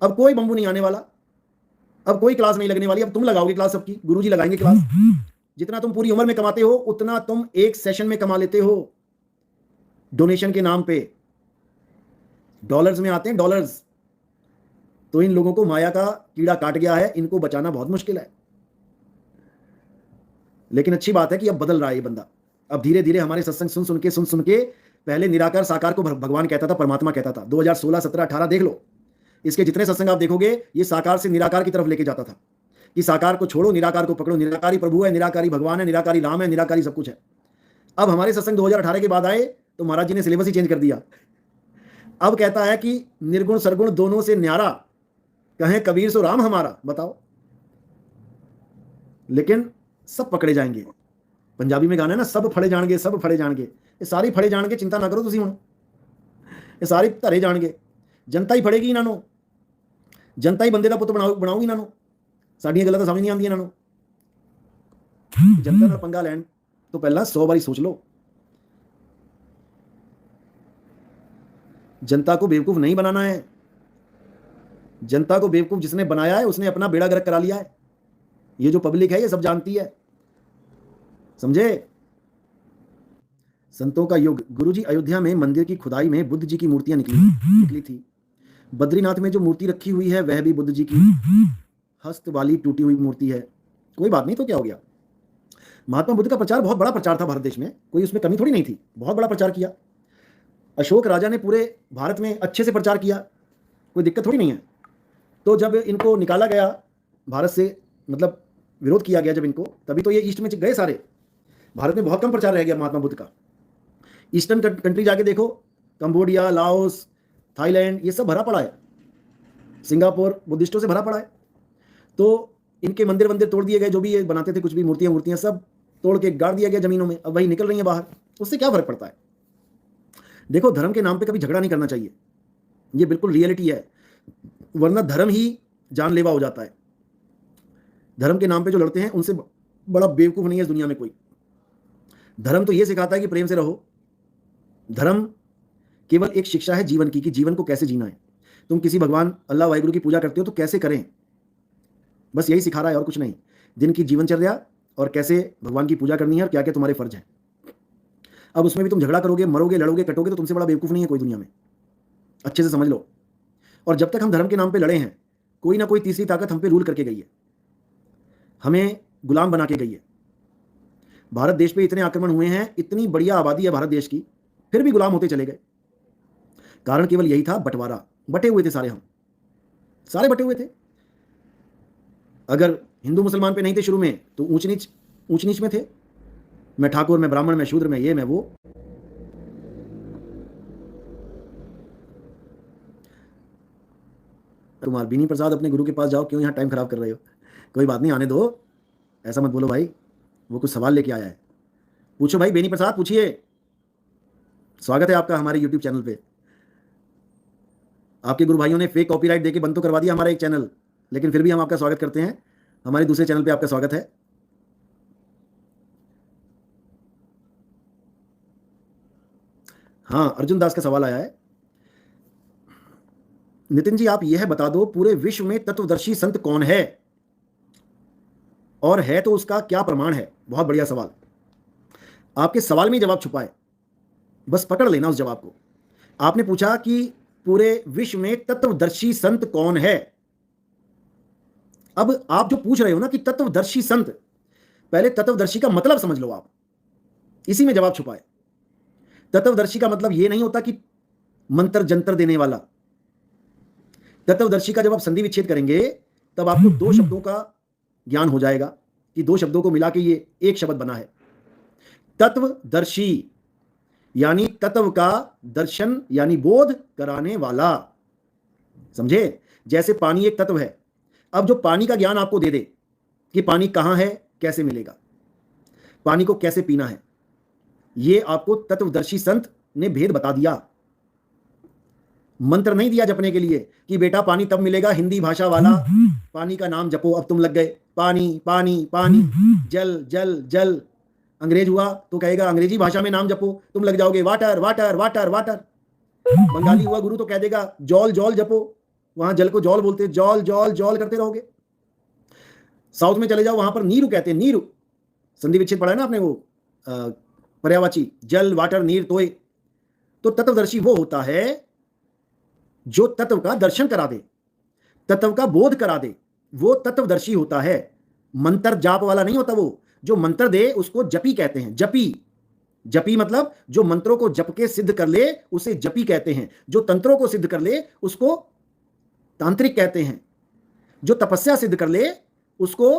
अब कोई बंबू नहीं आने वाला, अब कोई क्लास नहीं लगने वाली, अब तुम लगाओगे क्लास सबकी, गुरुजी लगाएंगे क्लास। जितना तुम पूरी उम्र में कमाते हो उतना तुम एक सेशन में कमा लेते हो, डोनेशन के नाम पे। डॉलर्स में आते हैं, डॉलर्स। तो इन लोगों को माया का कीड़ा काट गया है, इनको बचाना बहुत मुश्किल है। लेकिन अच्छी बात है कि अब बदल रहा है ये बंदा। अब धीरे धीरे हमारे सत्संग सुन सुन के पहले निराकार साकार को भगवान कहता था, परमात्मा कहता था। 2016, 17, 18 देख लो, इसके जितने सत्संग आप देखोगे ये साकार से निराकार की तरफ लेके जाता था कि साकार को छोड़ो, निराकार को पकड़ो। निराकारी प्रभु है, निराकारी भगवान है, निराकारी राम है, निराकारी सब कुछ है। अब हमारे सत्संग 2018 के बाद आए तो महाराज जी ने सिलेबस ही चेंज कर दिया। अब कहता है कि निर्गुण सरगुण दोनों से न्यारा, कहें कबीर सो राम हमारा। बताओ, लेकिन सब पकड़े जाएंगे। पंजाबी में गाना है ना, सब फड़े जाएंगे, सब फड़े जाएंगे। ये सारी फड़े जाएंगे, चिंता ना करो तुसी हुण, ये सारी धरे जाएंगे। जनता ही फड़ेगी इन्हों, जनता ही बंदे का पुत बनाऊगी इन्हों। साडियां गल्लां तो समझ नहीं आंदियां इन्हों। जनता नाल पंगा लैण तो पहला 100 बारी सोच लो। जनता को बेवकूफ नहीं बनाना है। जनता को बेवकूफ जिसने बनाया है उसने अपना बेड़ा गर्क करा लिया है। ये जो पब्लिक है ये सब जानती है, समझे? संतों का युग। गुरुजी, अयोध्या में मंदिर की खुदाई में बुद्ध जी की मूर्तियां निकली थी। बद्रीनाथ में जो मूर्ति रखी हुई है वह भी बुद्ध जी की हस्त वाली टूटी हुई मूर्ति है। कोई बात नहीं, तो क्या हो गया? महात्मा बुद्ध का प्रचार बहुत बड़ा प्रचार था भारत देश में, कोई उसमें कमी थोड़ी नहीं थी, बहुत बड़ा प्रचार किया। अशोक राजा ने पूरे भारत में अच्छे से प्रचार किया, कोई दिक्कत थोड़ी नहीं है। तो जब इनको निकाला गया भारत से, मतलब विरोध किया गया जब इनको, तभी तो ये ईस्ट में गए सारे। भारत में बहुत कम प्रचार रह गया महात्मा बुद्ध का। ईस्टर्न कंट्री जाके देखो, कंबोडिया, लाओस, थाईलैंड, ये सब भरा पड़ा है। सिंगापुर बुद्धिस्टों से भरा पड़ा है। तो इनके मंदिर वंदिर तोड़ दिए गए, जो भी ये बनाते थे कुछ भी मूर्तियां सब तोड़ के गाड़ दिया गया जमीनों में। अब वही निकल रही है बाहर, उससे क्या फर्क पड़ता है? देखो, धर्म के नाम पे कभी झगड़ा नहीं करना चाहिए, ये बिल्कुल रियलिटी है, वरना धर्म ही जानलेवा हो जाता है। धर्म के नाम पे जो लड़ते हैं उनसे बड़ा बेवकूफ नहीं है इस दुनिया में कोई। धर्म तो ये सिखाता है कि प्रेम से रहो। धर्म केवल एक शिक्षा है जीवन की, कि जीवन को कैसे जीना है। तुम किसी भगवान अल्लाह वाहिगुरु की पूजा करते हो तो कैसे करें, बस यही सिखा रहा है और कुछ नहीं। दिन की जीवनचर्या और कैसे भगवान की पूजा करनी है और क्या क्या तुम्हारे फर्ज हैं। अब उसमें भी तुम झगड़ा करोगे, मरोगे, लड़ोगे, कटोगे तो तुमसे बड़ा बेवकूफ नहीं है कोई दुनिया में। अच्छे से समझ लो। और जब तक हम धर्म के नाम पे लड़े हैं, कोई ना कोई तीसरी ताकत हम पे रूल करके गई है, हमें गुलाम बना के गई है। भारत देश पे इतने आक्रमण हुए हैं, इतनी बढ़िया आबादी है भारत देश की, फिर भी गुलाम होते चले गए। कारण केवल यही था, बंटवारा। बटे हुए थे सारे, हम सारे बटे हुए थे। अगर हिंदू मुसलमान पे नहीं थे शुरू में तो ऊंच नीच में थे। मैं ठाकुर, मैं ब्राह्मण, मैं शूद्र, मैं ये, मैं वो। कुमार बीनी प्रसाद, अपने गुरु के पास जाओ, क्यों यहाँ टाइम खराब कर रहे हो? कोई बात नहीं, आने दो, ऐसा मत बोलो भाई। वो कुछ सवाल लेके आया है, पूछो भाई। बेनी प्रसाद पूछिए, स्वागत है आपका हमारे यूट्यूब चैनल पे। आपके गुरु भाइयों ने फेक कॉपीराइट देके बंद तो करवा दिया हमारा एक चैनल, लेकिन फिर भी हम आपका स्वागत करते हैं। हमारे दूसरे चैनल पे आपका स्वागत है। हाँ, अर्जुन दास का सवाल आया है। नितिन जी, आप यह बता दो, पूरे विश्व में तत्वदर्शी संत कौन है, और है तो उसका क्या प्रमाण है? बहुत बढ़िया सवाल। आपके सवाल में जवाब छुपा है, बस पकड़ लेना उस जवाब को। आपने पूछा कि पूरे विश्व में तत्वदर्शी संत कौन है। अब आप जो पूछ रहे हो ना कि तत्वदर्शी संत, पहले तत्वदर्शी का मतलब समझ लो आप, इसी में जवाब छुपा है। तत्वदर्शी का मतलब यह नहीं होता कि मंत्र जंतर देने वाला। तत्वदर्शी का जब आप संधि विच्छेद करेंगे तब आपको दो शब्दों का ज्ञान हो जाएगा कि दो शब्दों को मिला के ये एक शब्द बना है। तत्वदर्शी यानी तत्व का दर्शन यानी बोध कराने वाला, समझे? जैसे पानी एक तत्व है, अब जो पानी का ज्ञान आपको दे दे कि पानी कहां है, कैसे मिलेगा, पानी को कैसे पीना है, ये आपको तत्वदर्शी संत ने भेद बता दिया। मंत्र नहीं दिया जपने के लिए कि बेटा पानी तब मिलेगा, हिंदी भाषा वाला पानी का नाम जपो। अब तुम लग गए पानी पानी पानी, जल जल जल। अंग्रेज हुआ तो कहेगा अंग्रेजी भाषा में नाम जपो, तुम लग जाओगे water water water water. Bengali हुआ गुरु तो कह देगा जॉल जॉल जपो, वहां जल को जॉल बोलते, जॉल जॉल जॉल करते रहोगे। साउथ में चले जाओ, वहां पर नीरू कहते हैं, नीरू। संधि विच्छेद पढ़ा है ना आपने, वो पर्यायवाची, जल वाटर नीर तोय। तो तत्वदर्शी वो होता है जो तत्व का दर्शन करा दे, तत्व का बोध करा दे, वो तत्वदर्शी होता है। मंत्र जाप वाला नहीं होता। वो जो मंत्र दे उसको जपी कहते हैं। जपी, जपी मतलब जो मंत्रों को जप के सिद्ध कर ले उसे जपी कहते हैं। जो तंत्रों को सिद्ध कर ले उसको तांत्रिक कहते हैं। जो तपस्या सिद्ध कर ले उसको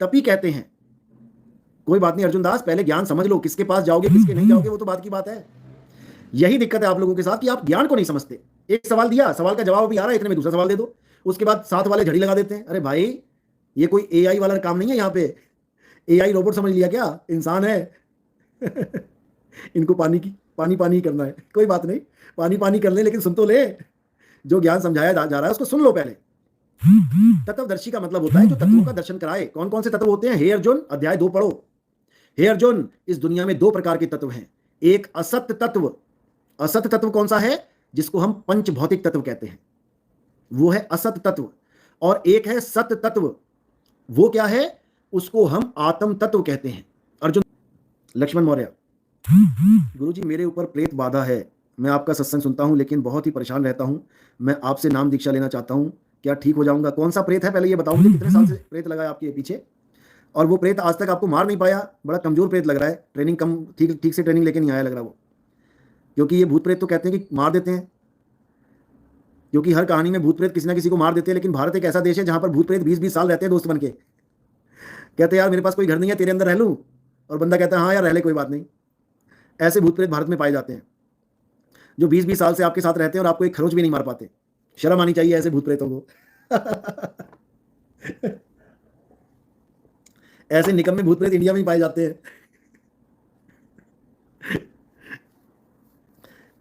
तपी कहते हैं। कोई बात नहीं अर्जुन दास, पहले ज्ञान समझ लो, किसके पास जाओगे किसके नहीं जाओगे वो तो बात की बात है। यही दिक्कत है आप लोगों के साथ कि आप ज्ञान को नहीं समझते। एक सवाल दिया, सवाल का जवाब भी आ रहा है, इतने में दूसरा सवाल दे दो, उसके बाद साथ वाले झड़ी लगा देते हैं। अरे भाई, ये कोई एआई वाला काम नहीं है यहाँ पे। एआई रोबोट समझ लिया क्या? इंसान है। इनको पानी पानी करना है। कोई बात नहीं, पानी पानी कर ले, लेकिन सुन तो ले। जो ज्ञान समझाया जा रहा है उसको सुन लो पहले। तत्वदर्शी का मतलब होता है जो तत्वों का दर्शन कराए। कौन कौन से तत्व होते हैं? हे अर्जुन, अध्याय 2 पढ़ो। हे अर्जुन, इस दुनिया में 2 प्रकार के तत्व हैं। एक असत्य तत्व। असत तत्व कौन सा है? जिसको हम पंच भौतिक तत्व कहते हैं, वो है असत तत्व। और एक है सत तत्व। वो क्या है? उसको हम आत्म तत्व कहते हैं। अर्जुन। लक्ष्मण मौर्य, गुरुजी मेरे ऊपर प्रेत बाधा है, मैं आपका सत्संग सुनता हूं लेकिन बहुत ही परेशान रहता हूं, मैं आपसे नाम दीक्षा लेना चाहता हूं, क्या ठीक हो जाऊंगा? कौन सा प्रेत है पहले ये बताओ मुझे, कितने साल से प्रेत लगा है आपके पीछे? और वो प्रेत आज तक आपको मार नहीं पाया, बड़ा कमजोर प्रेत लग रहा है, ट्रेनिंग कम, ठीक से ट्रेनिंग लेके नहीं आया लग रहा वो। क्योंकि ये भूत प्रेत तो कहते हैं कि मार देते हैं, क्योंकि हर कहानी में भूत प्रेत किसी ना किसी को मार देते हैं। लेकिन भारत एक ऐसा देश है जहां पर भूत प्रेत 20-20 साल रहते हैं दोस्त बन के। कहते हैं यार मेरे पास कोई घर नहीं है, तेरे अंदर रह लूं, और बंदा कहता है हाँ यार रह ले, कोई बात नहीं। ऐसे भूत प्रेत भारत में पाए जाते हैं जो 20-20 साल से आपके साथ रहते हैं और आपको एक खरोच भी नहीं मार पाते। शर्म आनी चाहिए ऐसे भूत प्रेतों को। ऐसे निकम्मे भूत प्रेत इंडिया में ही पाए जाते हैं।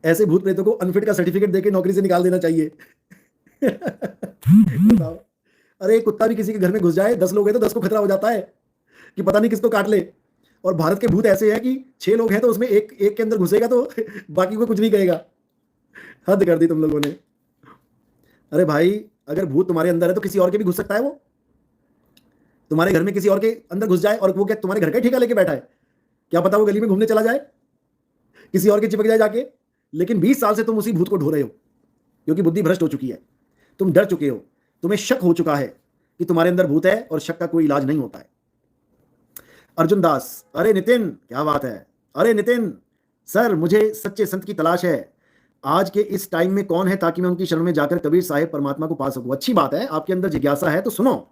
ऐसे भूत प्रेतों को अनफिट का सर्टिफिकेट देके नौकरी से निकाल देना चाहिए। बताओ, अरे कुत्ता भी किसी के घर में घुस जाए, 10 लोग हैं तो 10 को खतरा हो जाता है कि पता नहीं किसको काट ले। और भारत के भूत ऐसे हैं कि 6 लोग हैं तो उसमें एक के अंदर घुसेगा तो बाकी को कुछ नहीं कहेगा। हद कर दी तुम लोगों ने। अरे भाई, अगर भूत तुम्हारे अंदर है तो किसी और के भी घुस सकता है। वो तुम्हारे घर में किसी और के अंदर घुस जाए और वो क्या तुम्हारे घर का ही ठेका लेके बैठा है? क्या पता वो गली में घूमने चला जाए। किसी और के चिपक जाए जाके। लेकिन 20 साल से तुम उसी भूत को ढो रहे हो, क्योंकि बुद्धि भ्रष्ट हो चुकी है, तुम डर चुके हो, तुम्हें शक हो चुका है कि तुम्हारे अंदर भूत है, और शक का कोई इलाज नहीं होता है। अर्जुन दास, अरे नितिन क्या बात है, अरे नितिन सर मुझे सच्चे संत की तलाश है, आज के इस टाइम में कौन है ताकि मैं उनकी शरण में जाकर कबीर साहिब परमात्मा को पा सकूं। अच्छी बात है, आपके अंदर जिज्ञासा है तो सुनो,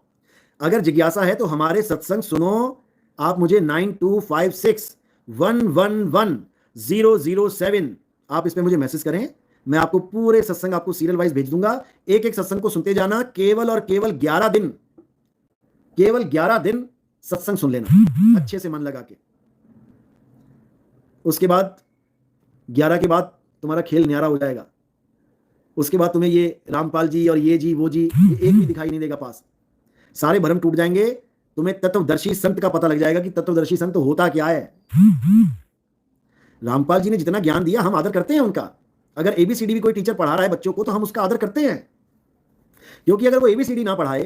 अगर जिज्ञासा है तो हमारे सत्संग सुनो। आप मुझे 9256111007 आप इस पे मुझे मैसेज करें, मैं आपको पूरे सत्संग आपको सीरियल वाइज भेज दूंगा। एक एक सत्संग को सुनते जाना, केवल और केवल 11 दिन, केवल 11 दिन सत्संग सुन लेना अच्छे से मन लगा के। उसके बाद 11 के बाद तुम्हारा खेल न्यारा हो जाएगा। उसके बाद तुम्हें ये रामपाल जी और ये जी वो जी एक भी दिखाई नहीं देगा पास, सारे भ्रम टूट जाएंगे। तुम्हें तत्वदर्शी संत का पता लग जाएगा कि तत्वदर्शी संत होता क्या है। रामपाल जी ने जितना ज्ञान दिया हम आदर करते हैं उनका। अगर एबीसीडी भी कोई टीचर पढ़ा रहा है बच्चों को तो हम उसका आदर करते हैं, क्योंकि अगर वो एबीसीडी ना पढ़ाए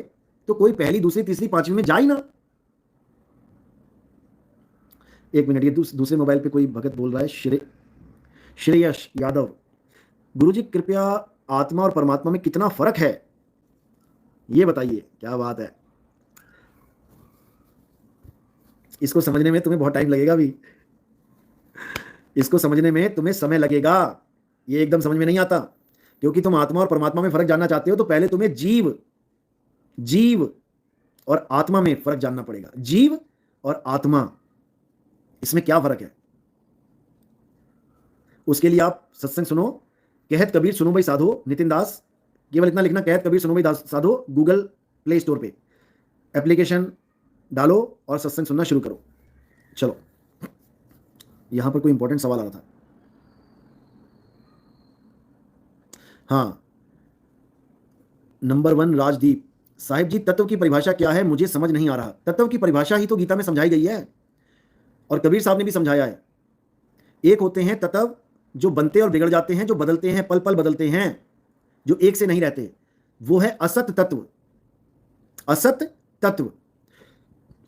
तो कोई पहली दूसरी तीसरी पांचवी में जा ही ना। एक मिनट, ये दूसरे मोबाइल पे कोई भगत बोल रहा है, श्रेयस यादव। गुरुजी कृपया आत्मा और परमात्मा में कितना फर्क है ये बताइए। क्या बात है, इसको समझने में तुम्हें बहुत टाइम लगेगा अभी, इसको समझने में तुम्हें समय लगेगा, ये एकदम समझ में नहीं आता। क्योंकि तुम आत्मा और परमात्मा में फर्क जानना चाहते हो तो पहले तुम्हें जीव और आत्मा में फर्क जानना पड़ेगा। जीव और आत्मा, इसमें क्या फर्क है, उसके लिए आप सत्संग सुनो। कहत कबीर सुनो भाई साधो, नितिन दास, केवल इतना लिखना, कहत कबीर सुनो भाई साधो, गूगल प्ले स्टोर पे एप्लीकेशन डालो और सत्संग सुनना शुरू करो। चलो, यहां पर कोई इंपॉर्टेंट सवाल आ रहा था। हाँ, नंबर 1 राजदीप साहिब जी, तत्व की परिभाषा क्या है, मुझे समझ नहीं आ रहा। तत्व की परिभाषा ही तो गीता में समझाई गई है और कबीर साहब ने भी समझाया है। एक होते हैं तत्व जो बनते और बिगड़ जाते हैं, जो बदलते हैं, पल पल बदलते हैं, जो एक से नहीं रहते, वो है असत तत्व। असत तत्व।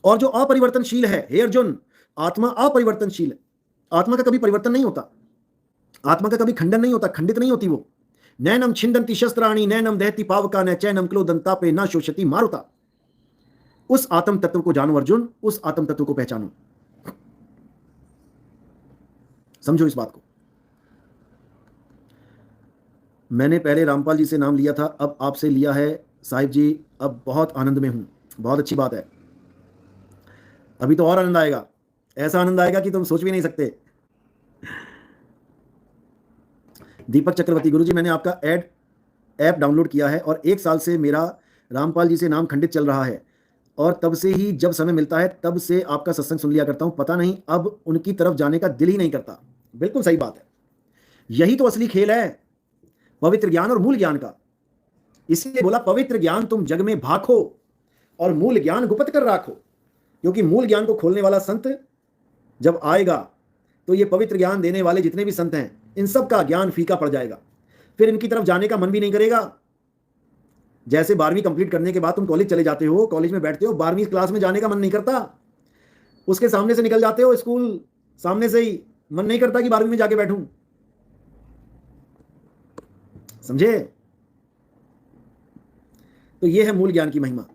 और जो अपरिवर्तनशील है, हे अर्जुन, आत्मा अपरिवर्तनशील है। आत्मा का कभी परिवर्तन नहीं होता, आत्मा का कभी खंडन नहीं होता, खंडित नहीं होती वो। नैनम छिंदंती शस्त्राणि नैनम दहति पावका न चैनम क्लोदंतापे न शोषति मारुता। उस आत्म तत्व को जानो अर्जुन, उस आत्म तत्व को पहचानो। समझो इस बात को। मैंने पहले रामपाल जी से नाम लिया था, अब आपसे लिया है साहिब जी, अब बहुत आनंद में हूं। बहुत अच्छी बात है, अभी तो और आनंद आएगा, ऐसा आनंद आएगा कि तुम सोच भी नहीं सकते। दीपक चक्रवर्ती, गुरुजी मैंने आपका ऐप डाउनलोड किया है और 1 साल से मेरा रामपाल जी से नाम खंडित चल रहा है, और तब से ही जब समय मिलता है तब से आपका सत्संग सुन लिया करता हूं। पता नहीं अब उनकी तरफ जाने का दिल ही नहीं करता। बिल्कुल सही बात है, यही तो असली खेल है पवित्र ज्ञान और मूल ज्ञान का। इसलिए बोला पवित्र ज्ञान तुम जग में भाखो और मूल ज्ञान गुप्त कर राखो, क्योंकि मूल ज्ञान को खोलने वाला संत जब आएगा तो ये पवित्र ज्ञान देने वाले जितने भी संत हैं इन सब का ज्ञान फीका पड़ जाएगा, फिर इनकी तरफ जाने का मन भी नहीं करेगा। जैसे 12वीं कंप्लीट करने के बाद तुम कॉलेज चले जाते हो, कॉलेज में बैठते हो, 12वीं क्लास में जाने का मन नहीं करता, उसके सामने से निकल जाते हो, स्कूल सामने से ही, मन नहीं करता कि 12वीं में जाके बैठूं। समझे? तो ये है मूल ज्ञान की महिमा।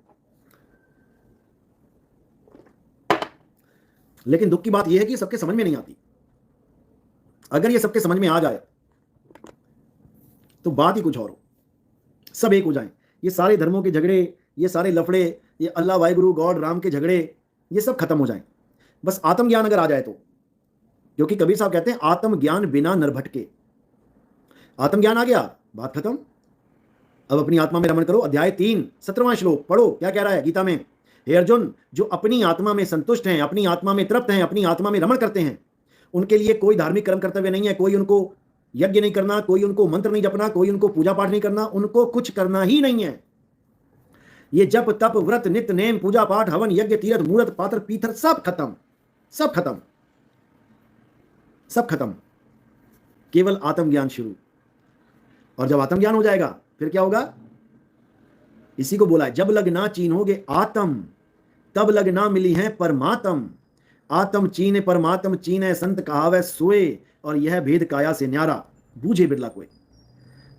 लेकिन दुख की बात यह है कि सबके समझ में नहीं आती। अगर ये सबके समझ में आ जाए तो बात ही कुछ और हो, सब एक हो जाएं। ये सारे धर्मों के झगड़े, ये सारे लफड़े, ये अल्लाह वाहिगुरु गॉड राम के झगड़े, ये सब खत्म हो जाएं। बस आत्मज्ञान अगर आ जाए तो, क्योंकि कबीर साहब कहते हैं आत्मज्ञान बिना नर भटके। आत्मज्ञान आ गया, बात खत्म। अब अपनी आत्मा में रमण करो। अध्याय 3 17वां श्लोक पढ़ो, क्या कह रहा है गीता में। हे अर्जुन, जो अपनी आत्मा में संतुष्ट हैं, अपनी आत्मा में तृप्त हैं, अपनी आत्मा में रमण करते हैं, उनके लिए कोई धार्मिक कर्म कर्तव्य नहीं है, कोई उनको यज्ञ नहीं करना, कोई उनको मंत्र नहीं जपना, कोई उनको पूजा पाठ नहीं करना, उनको कुछ करना ही नहीं है। ये जप तप व्रत नित्य नेम पूजा पाठ हवन यज्ञ तीर्थ मूर्त पात्र पीथर सब खत्म, सब खत्म, सब खत्म। केवल आत्मज्ञान शुरू। और जब आत्मज्ञान हो जाएगा फिर क्या होगा? इसी को बोला है, जब लग ना चीन्होगे आत्म तब लग ना मिली है परमात्म। आत्म चीन परमात्म चीन संत कहावै सोए, और यह भेद काया से न्यारा, बूझे बिरला कोई।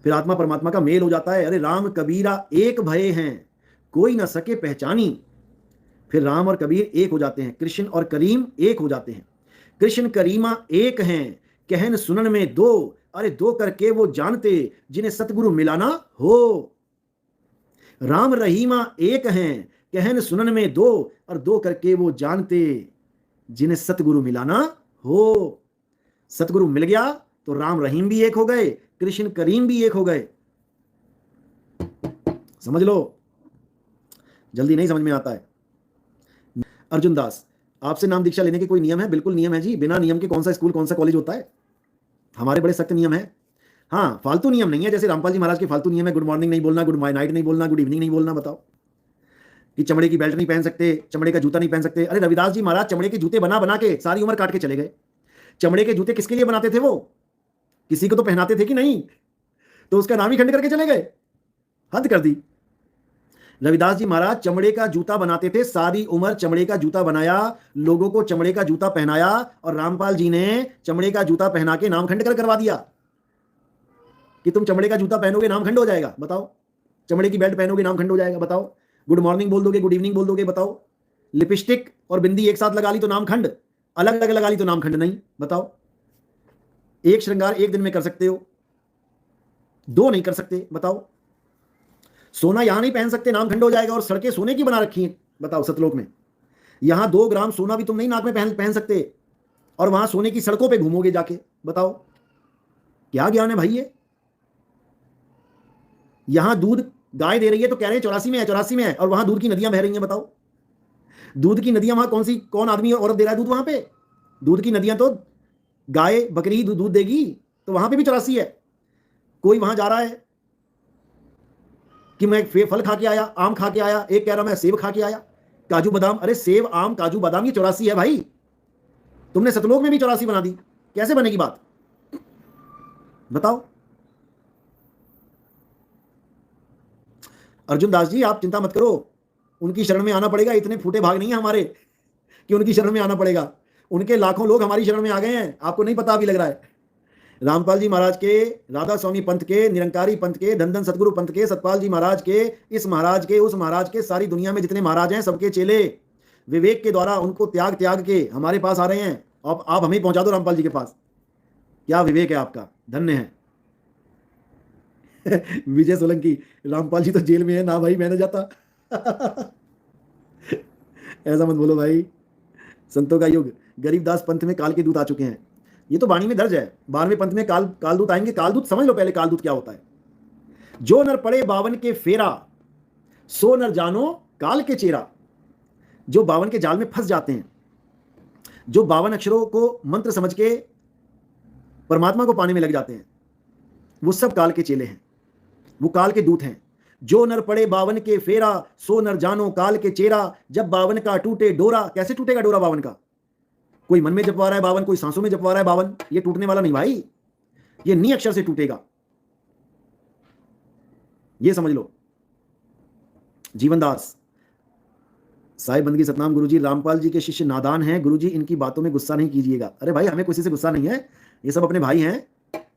फिर आत्मा परमात्मा का मेल हो जाता है। अरे राम कबीरा एक भये हैं, कोई ना सके पहचानी। फिर राम और कबीर एक हो जाते हैं, कृष्ण और करीम एक हो जाते हैं। कृष्ण करीमा एक हैं, कहन सुनन में दो, अरे दो करके वो जानते, जिन्हें सतगुरु मिलाना हो। राम रहीमा एक हैं, कहन सुनन में दो, और दो करके वो जानते, जिन्हें सतगुरु मिलाना हो। सतगुरु मिल गया तो राम रहीम भी एक हो गए, कृष्ण करीम भी एक हो गए। समझ लो, जल्दी नहीं समझ में आता है। अर्जुन दास, आपसे नाम दीक्षा लेने के कोई नियम है? बिल्कुल नियम है जी, बिना नियम के कौन सा स्कूल कौन सा कॉलेज होता है? हमारे बड़े सख्त नियम है। हाँ, फालतू नियम नहीं है, जैसे रामपाल जी महाराज के फालतू नियम है, गुड मॉर्निंग नहीं बोलना, गुड नाइट नहीं बोलना, गुड इवनिंग नहीं बोलना। बताओ कि चमड़े की बेल्ट नहीं पहन सकते, चमड़े का जूता नहीं पहन सकते। अरे रविदास जी महाराज चमड़े के जूते बना बना के सारी उम्र काट के चले गए। चमड़े के जूते किसके लिए बनाते थे? वो किसी को तो पहनाते थे कि नहीं? तो उसका नाम ही खंड करके चले गए, हद कर दी। रविदास जी महाराज चमड़े का जूता बनाते थे, सारी उम्र चमड़े का जूता बनाया, लोगों को चमड़े का जूता पहनाया, और रामपाल जी ने चमड़े का जूता पहना के नाम खंड करवा दिया कि तुम चमड़े का जूता पहनोगे नाम खंड हो जाएगा। बताओ, चमड़े की बेल्ट पहनोगे नाम खंड हो जाएगा। बताओ, गुड मॉर्निंग बोल दोगे, गुड इवनिंग बोल दोगे। बताओ, लिपस्टिक और बिंदी एक साथ लगा ली तो नाम खंड, अलग अलग लगा ली तो नाम खंड नहीं। बताओ, एक श्रृंगार एक दिन में कर सकते हो, दो नहीं कर सकते। बताओ, सोना यहां नहीं पहन सकते, नाम खंड हो जाएगा, और सड़कें सोने की बना रखी हैं। बताओ, सतलोक में यहां 2 ग्राम सोना भी तुम नहीं नाक में पहन सकते, और वहां सोने की सड़कों पे घूमोगे जाके। बताओ, क्या ज्ञान है भाई ये? यहां दूध गाय दे रही है तो कह रहे हैं 84 में है, 84 में है, और वहां दूध की नदियां बह रही हैं। बताओ, दूध की नदियां वहां कौन आदमी औरत दे रहा है दूध? वहां पे दूध की नदियां तो गाय बकरी ही दूध देगी, तो वहां पे भी 84 है। कोई वहां जा रहा है कि मैं फल खा के आया, आम खा के आया, एक कह रहा मैं सेब खा के आया, काजू बादाम। अरे सेब आम काजू बादाम ये 84 है भाई, तुमने सतलोक में भी 84 बना दी, कैसे बनेगी बात? बताओ। अर्जुन दास जी आप चिंता मत करो, उनकी शरण में आना पड़ेगा। इतने फूटे भाग नहीं है हमारे कि उनकी शरण में आना पड़ेगा। उनके लाखों लोग हमारी शरण में आ गए हैं, आपको नहीं पता, अभी लग रहा है। रामपाल जी महाराज के, राधा स्वामी पंथ के, निरंकारी पंथ के, धन सतगुरु पंथ के, सतपाल जी महाराज के, इस महाराज के, उस महाराज के, सारी दुनिया में जितने महाराज हैं सबके चेले विवेक के द्वारा उनको त्याग त्याग के हमारे पास आ रहे हैं। आप हमें पहुंचा दो रामपाल जी के पास। क्या विवेक है आपका, धन्य है। विजय सोलंकी, रामपाल जी तो जेल में है ना भाई, मैं ना जाता। ऐसा मत बोलो भाई, संतों का युग, गरीबदास पंथ में काल के दूत आ चुके हैं। ये तो वाणी में दर्ज है, 12वें पंथ में कालदूत आएंगे। कालदूत समझ लो पहले, कालदूत क्या होता है। जो नर पड़े 52 के फेरा, सो नर जानो काल के चेरा। जो 52 के जाल में फंस जाते हैं, जो 52 अक्षरों को मंत्र समझ के परमात्मा को पाने में लग जाते हैं, वो सब काल के चेले हैं, वो काल के दूत हैं। जो नर पड़े 52 के फेरा, सो नर जानो काल के चेरा। जब 52 का टूटे डोरा, कैसे टूटेगा डोरा 52 का? कोई मन में जपवा रहा है 52, कोई सांसों में जपवा रहा है 52, ये टूटने वाला नहीं भाई, ये नी अक्षर से टूटेगा, ये समझ लो। जीवनदास, साहिब बंदगी सतनाम गुरुजी, रामपाल जी के शिष्य नादान हैं गुरुजी, इनकी बातों में गुस्सा नहीं कीजिएगा। अरे भाई हमें किसी से गुस्सा नहीं है, ये सब अपने भाई हैं,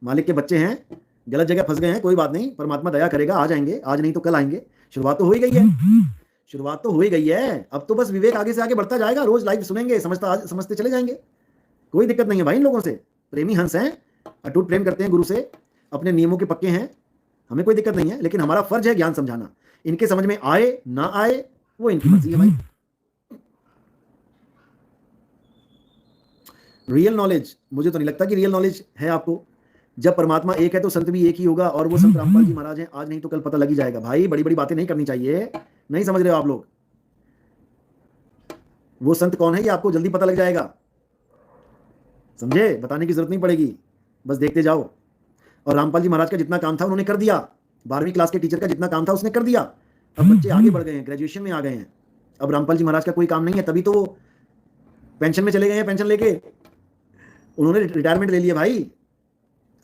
मालिक के बच्चे हैं, गलत जगह फंस गए हैं, कोई बात नहीं, परमात्मा दया करेगा, आ जाएंगे, आज नहीं तो कल आएंगे। शुरुआत तो हो ही गई है, शुरुआत तो हो ही गई है, अब तो बस विवेक आगे से आगे बढ़ता जाएगा, रोज लाइव सुनेंगे, समझते चले जाएंगे, कोई दिक्कत नहीं है भाई। इन लोगों से प्रेमी हंस हैं, अटूट प्रेम करते हैं गुरु से, अपने नियमों के पक्के हैं, हमें कोई दिक्कत नहीं है, लेकिन हमारा फर्ज है ज्ञान समझाना। इनके समझ में आए ना आए वो इनकी मर्जी है भाई। रियल नॉलेज, मुझे तो नहीं लगता कि रियल नॉलेज है आपको। जब परमात्मा एक है तो संत भी एक ही होगा, और वो संत रामपाल जी महाराज हैं, आज नहीं तो कल पता लग ही जाएगा भाई। बड़ी बड़ी बातें नहीं करनी चाहिए, नहीं समझ रहे हो आप लोग। वो संत कौन है ये आपको जल्दी पता लग जाएगा, समझे? बताने की जरूरत नहीं पड़ेगी, बस देखते जाओ। और रामपाल जी महाराज का जितना काम था उन्होंने कर दिया, 12वीं क्लास के टीचर का जितना काम था उसने कर दिया। अब बच्चे आगे बढ़ गए हैं, ग्रेजुएशन में आ गए हैं, अब रामपाल जी महाराज का कोई काम नहीं है, तभी तो वो पेंशन में चले गए हैं। पेंशन लेके उन्होंने रिटायरमेंट ले लिया भाई,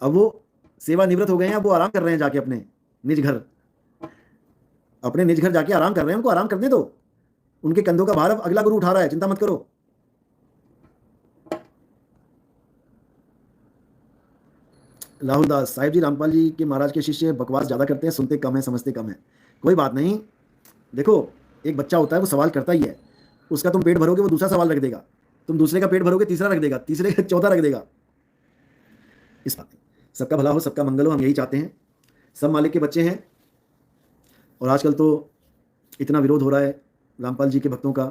अब वो सेवानिवृत्त हो गए हैं, अब वो आराम कर रहे हैं जाके अपने निज घर, अपने निज घर जाके आराम कर रहे हैं। उनको आराम करने दो, उनके कंधों का भार अब अगला गुरु उठा रहा है, चिंता मत करो। राहुल दास साहिब जी, रामपाल जी के महाराज के शिष्य बकवास ज़्यादा करते हैं, सुनते कम है, समझते कम है। कोई बात नहीं, देखो एक बच्चा होता है वो सवाल करता ही है, उसका तुम पेट भरोगे वो दूसरा सवाल रख देगा, तुम दूसरे का पेट भरोगे तीसरा रख देगा, तीसरे का चौथा रख देगा। इस बात सबका भला हो, सबका मंगल हो, हम यही चाहते हैं। सब मालिक के बच्चे हैं, और आजकल तो इतना विरोध हो रहा है रामपाल जी के भक्तों का।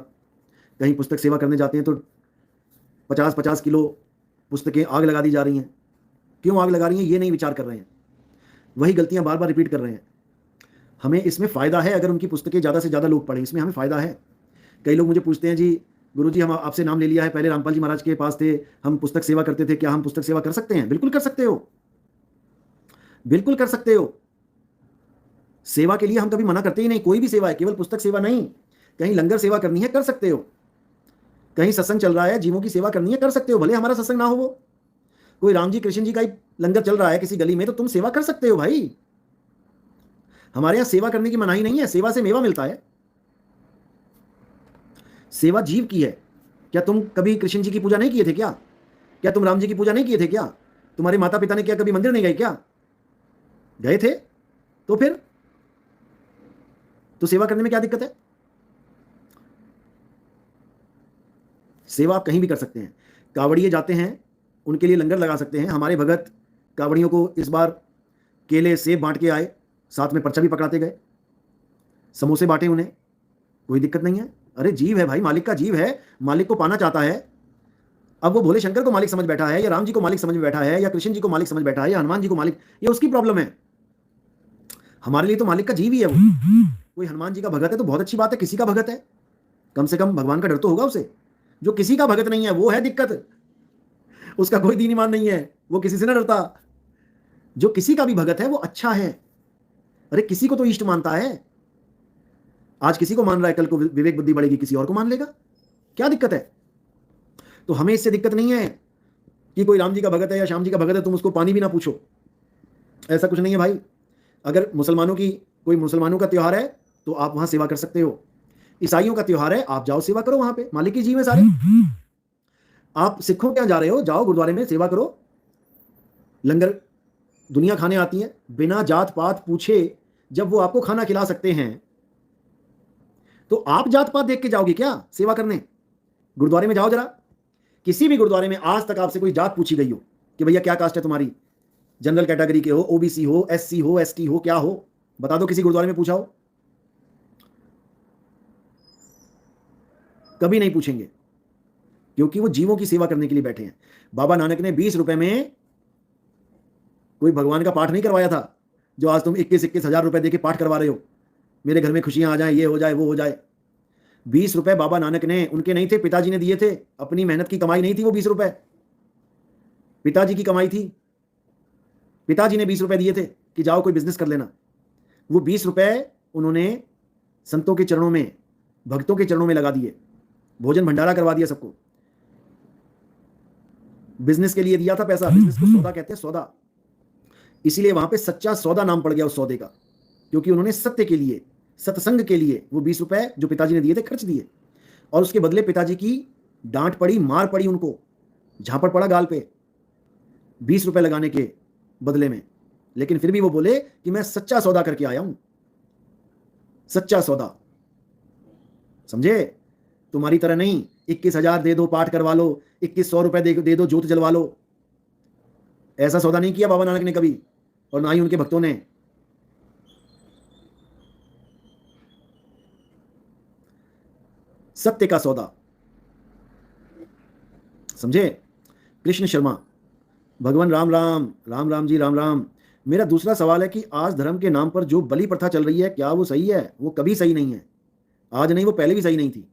कहीं पुस्तक सेवा करने जाते हैं तो 50-50 किलो पुस्तकें आग लगा दी जा रही हैं। क्यों आग लगा रही हैं ये नहीं विचार कर रहे हैं, वही गलतियां बार बार रिपीट कर रहे हैं। हमें इसमें फ़ायदा है अगर उनकी पुस्तकें ज़्यादा से ज़्यादा लोग पढ़ें, इसमें हमें फ़ायदा है। कई लोग मुझे पूछते हैं, जी गुरुजी हम आपसे नाम ले लिया है, पहले रामपाल जी महाराज के पास थे, हम पुस्तक सेवा करते थे, क्या हम पुस्तक सेवा कर सकते हैं? बिल्कुल कर सकते हो, बिल्कुल कर सकते हो। सेवा के लिए हम कभी मना करते ही नहीं, कोई भी सेवा है, केवल पुस्तक सेवा नहीं। कहीं लंगर सेवा करनी है कर सकते हो, कहीं सत्संग चल रहा है जीवों की सेवा करनी है कर सकते हो, भले हमारा सत्संग ना हो, वो कोई राम जी कृष्ण जी का ही लंगर चल रहा है किसी गली में, तो तुम सेवा कर सकते हो भाई। हमारे यहां सेवा करने की मनाही नहीं है, सेवा से मेवा मिलता है, सेवा जीव की है। क्या तुम कभी कृष्ण जी की पूजा नहीं किए थे क्या? क्या तुम राम जी की पूजा नहीं किए थे क्या? तुम्हारे माता पिता ने क्या कभी मंदिर नहीं गए क्या? गए थे, तो फिर तो सेवा करने में क्या दिक्कत है? सेवा आप कहीं भी कर सकते हैं। कावड़िए जाते हैं, उनके लिए लंगर लगा सकते हैं। हमारे भगत कावड़ियों को इस बार केले सेब बांट के आए, साथ में पर्चा भी पकड़ाते गए, समोसे बांटे उन्हें, कोई दिक्कत नहीं है। अरे जीव है भाई, मालिक का जीव है, मालिक को पाना चाहता है। अब वो भोले शंकर को मालिक समझ बैठा है, या राम जी को मालिक समझ में बैठा है, या कृष्ण जी को मालिक समझ बैठा है, या हनुमान जी को मालिक, ये उसकी प्रॉब्लम है। हमारे लिए तो मालिक का जीव ही है वो। कोई हनुमान जी का भगत है तो बहुत अच्छी बात है, किसी का भगत है, कम से कम भगवान का डर तो होगा उसे। जो किसी का भगत नहीं है वो है दिक्कत, उसका कोई दीन ईमान नहीं है, वो किसी से ना डरता। जो किसी का भी भगत है वो अच्छा है। अरे किसी को तो इष्ट मानता है, आज किसी को मान रहा है, कल को विवेक बुद्धि बढ़ेगी किसी और को मान लेगा, क्या दिक्कत है? तो हमें इससे दिक्कत नहीं है कि कोई राम जी का भगत है या श्याम जी का भगत है तुम उसको पानी भी ना पूछो, ऐसा कुछ नहीं है भाई। अगर मुसलमानों की कोई मुसलमानों का त्यौहार है तो आप वहां सेवा कर सकते हो, ईसाइयों का त्यौहार है आप जाओ सेवा करो, वहां पे मालिक की जीव है सारे। आप सिखों क्या जा रहे हो, जाओ गुरुद्वारे में सेवा करो, लंगर दुनिया खाने आती है बिना जात पात पूछे। जब वो आपको खाना खिला सकते हैं तो आप जात पात देख के जाओगे क्या सेवा करने? गुरुद्वारे में जाओ जरा, किसी भी गुरुद्वारे में आज तक आपसे कोई जात पूछी गई हो कि भैया क्या कास्ट है तुम्हारी, जनरल कैटेगरी के हो, ओबीसी हो, एससी हो, एसटी हो, क्या हो, बता दो, किसी गुरुद्वारे में पूछा हो? कभी नहीं पूछेंगे, क्योंकि वो जीवों की सेवा करने के लिए बैठे हैं। बाबा नानक ने 20 रुपए में कोई भगवान का पाठ नहीं करवाया था, जो आज तुम 21-21 हजार रुपए देके पाठ करवा रहे हो, मेरे घर में खुशियां आ जाए, ये हो जाए, वो हो जाए। 20 रुपए बाबा नानक ने, उनके नहीं थे, पिताजी ने दिए थे, अपनी मेहनत की कमाई नहीं थी वो 20 रुपए, पिताजी की कमाई थी। पिताजी ने 20 रुपए दिए थे कि जाओ कोई बिजनेस कर लेना। वो 20 रुपए उन्होंने संतों के चरणों में, भक्तों के चरणों में लगा दिए, भोजन भंडारा करवा दिया सबको। बिजनेस के लिए दिया था पैसा, बिजनेस को सौदा कहते हैं, सौदा। इसीलिए वहां पे सच्चा सौदा नाम पड़ गया उस सौदे का, क्योंकि उन्होंने सत्य के लिए, सत्संग के लिए वो 20 रुपए जो पिताजी ने दिए थे खर्च दिए, और उसके बदले पिताजी की डांट पड़ी, मार पड़ी, उनको झापड़ पड़ा गाल पे 20 रुपए लगाने के बदले में। लेकिन फिर भी वो बोले कि मैं सच्चा सौदा करके आया हूं, सच्चा सौदा, समझे? तुम्हारी तरह नहीं 21,000 दे दो पाठ करवा लो, 2100 रुपए दे दो जोत जलवा लो, ऐसा सौदा नहीं किया बाबा नानक ने कभी, और ना ही उनके भक्तों ने। सत्य का सौदा, समझे? कृष्ण शर्मा, भगवान राम राम, राम राम जी, राम राम। मेरा दूसरा सवाल है कि आज धर्म के नाम पर जो बलि प्रथा चल रही है, क्या वो सही है? वो कभी सही नहीं है, आज नहीं, वो पहले भी सही नहीं थी।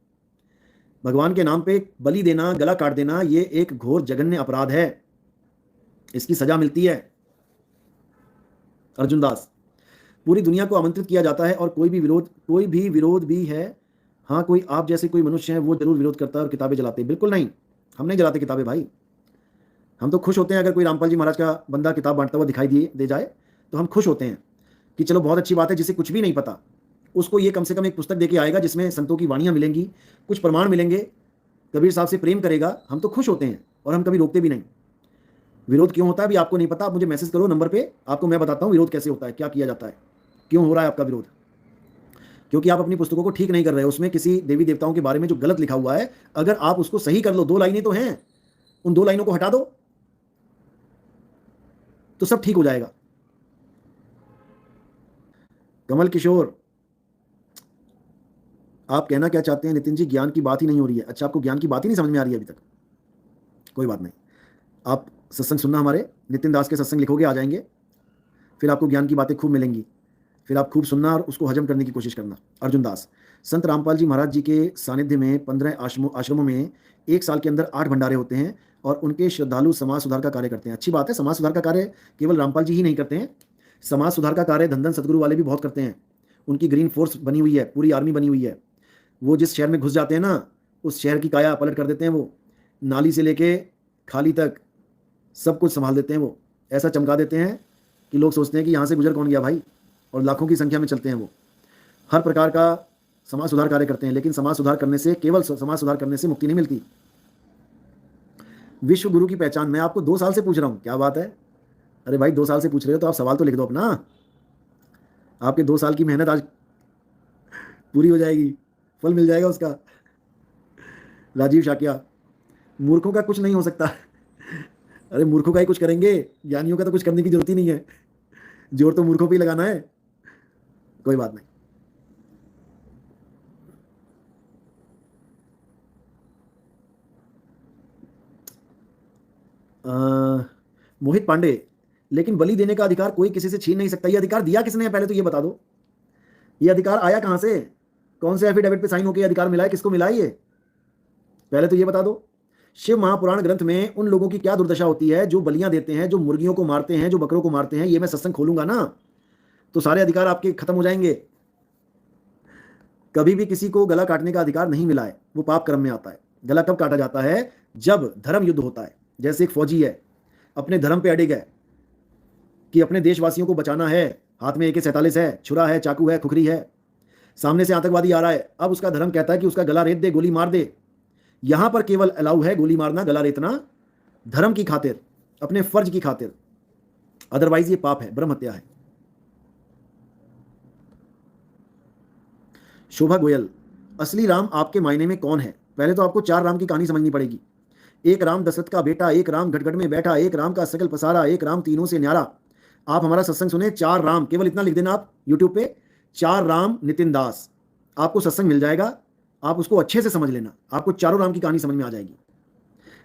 भगवान के नाम पे बलि देना, गला काट देना, ये एक घोर जघन्य अपराध है, इसकी सजा मिलती है। अर्जुन दास, पूरी दुनिया को आमंत्रित किया जाता है और कोई भी विरोध भी है। हाँ, कोई आप जैसे कोई मनुष्य है वो जरूर विरोध करता है और किताबें जलाते हैं। बिल्कुल नहीं, हम नहीं जलाते किताबें भाई, हम तो खुश होते हैं अगर कोई रामपाल जी महाराज का बंदा किताब बांटता हुआ दिखाई दे जाए तो हम खुश होते हैं कि चलो बहुत अच्छी बात है। जिसे कुछ भी नहीं पता उसको ये कम से कम एक पुस्तक देके आएगा जिसमें संतों की वाणियाँ मिलेंगी, कुछ प्रमाण मिलेंगे, कबीर साहब से प्रेम करेगा, हम तो खुश होते हैं और हम कभी रोकते भी नहीं। विरोध क्यों होता है अभी आपको नहीं पता, आप मुझे मैसेज करो नंबर पे, आपको मैं बताता हूँ विरोध कैसे होता है, क्या किया जाता है, क्यों हो रहा है आपका विरोध। क्योंकि आप अपनी पुस्तकों को ठीक नहीं कर रहे हो, उसमें किसी देवी देवताओं के बारे में जो गलत लिखा हुआ है, अगर आप उसको सही कर लो, 2 लाइनें तो हैं, उन 2 लाइनों को हटा दो तो सब ठीक हो जाएगा। कमल किशोर, आप कहना क्या चाहते हैं नितिन जी? ज्ञान की बात ही नहीं हो रही है। अच्छा, आपको ज्ञान की बात ही नहीं समझ में आ रही है अभी तक? कोई बात नहीं, आप सत्संग सुनना, हमारे नितिन दास के सत्संग लिखोगे, आ जाएंगे, फिर आपको ज्ञान की बातें खूब मिलेंगी, फिर आप खूब सुनना और उसको हजम करने की कोशिश करना। अर्जुन दास, संत रामपाल जी महाराज जी के सानिध्य में 15 आश्रमों में 1 साल के अंदर 8 भंडारे होते हैं और उनके श्रद्धालु समाज सुधार का कार्य करते हैं। अच्छी बात है, समाज सुधार का कार्य केवल रामपाल जी ही नहीं करते हैं, समाज सुधार का कार्य धन धन सदगुरु वाले भी बहुत करते हैं। उनकी ग्रीन फोर्स बनी हुई है, पूरी आर्मी बनी हुई है। वो जिस शहर में घुस जाते हैं ना, उस शहर की काया पलट कर देते हैं। वो नाली से लेके खाली तक सब कुछ संभाल देते हैं। वो ऐसा चमका देते हैं कि लोग सोचते हैं कि यहाँ से गुजर कौन गया भाई, और लाखों की संख्या में चलते हैं। वो हर प्रकार का समाज सुधार कार्य करते हैं, लेकिन समाज सुधार करने से, केवल समाज सुधार करने से मुक्ति नहीं मिलती। विश्व गुरु की पहचान मैं आपको 2 साल से पूछ रहा हूँ, क्या बात है? अरे भाई 2 साल से पूछ रहे हो तो आप सवाल तो लिख दो अपना। आपके 2 साल की मेहनत आज पूरी हो जाएगी, फल मिल जाएगा उसका। राजीव शाकिया, मूर्खों का कुछ नहीं हो सकता। अरे मूर्खों का ही कुछ करेंगे, ज्ञानियों का तो कुछ करने की जरूरत ही नहीं है, जोर तो मूर्खों पे ही लगाना है। कोई बात नहीं। मोहित पांडे, लेकिन बलि देने का अधिकार कोई किसी से छीन नहीं सकता। ये अधिकार दिया किसने है, पहले तो ये बता दो। ये अधिकार आया कहां से? कौन से एफिडेविट पे साइन होकर अधिकार मिला है? किसको मिला है ये? पहले तो ये बता दो। शिव महापुराण ग्रंथ में उन लोगों की क्या दुर्दशा होती है जो बलियां देते हैं, जो मुर्गियों को मारते हैं, जो बकरों को मारते हैं। ये मैं सत्संग खोलूंगा ना तो सारे अधिकार आपके खत्म हो जाएंगे। कभी भी किसी को गला काटने का अधिकार नहीं मिला है, वो पाप कर्म में आता है। गला कब काटा जाता है? जब धर्म युद्ध होता है। जैसे एक फौजी है, अपने धर्म पे अड़िग है कि अपने देशवासियों को बचाना है, हाथ में AK-47 है, छुरा है, चाकू है, खुखरी है, सामने से आतंकवादी आ रहा है। अब उसका धर्म कहता है कि उसका गला रेत दे, गोली मार दे। यहां पर केवल अलाउ है गोली मारना, गला रेतना, धर्म की खातिर, अपने फर्ज की खातिर। अदरवाइज ये पाप है, ब्रह्म हत्या है। शोभा गोयल, असली राम आपके मायने में कौन है? पहले तो आपको 4 राम की कहानी समझनी पड़ेगी। एक राम दशरथ का बेटा, एक राम घटघट में बैठा, एक राम का सकल पसारा, एक राम तीनों से न्यारा। आप हमारा सत्संग सुने, 4 राम, केवल इतना लिख देना आप यूट्यूब पे, 4 राम नितिन दास, आपको सत्संग मिल जाएगा। आप उसको अच्छे से समझ लेना, आपको चारों राम की कहानी समझ में आ जाएगी।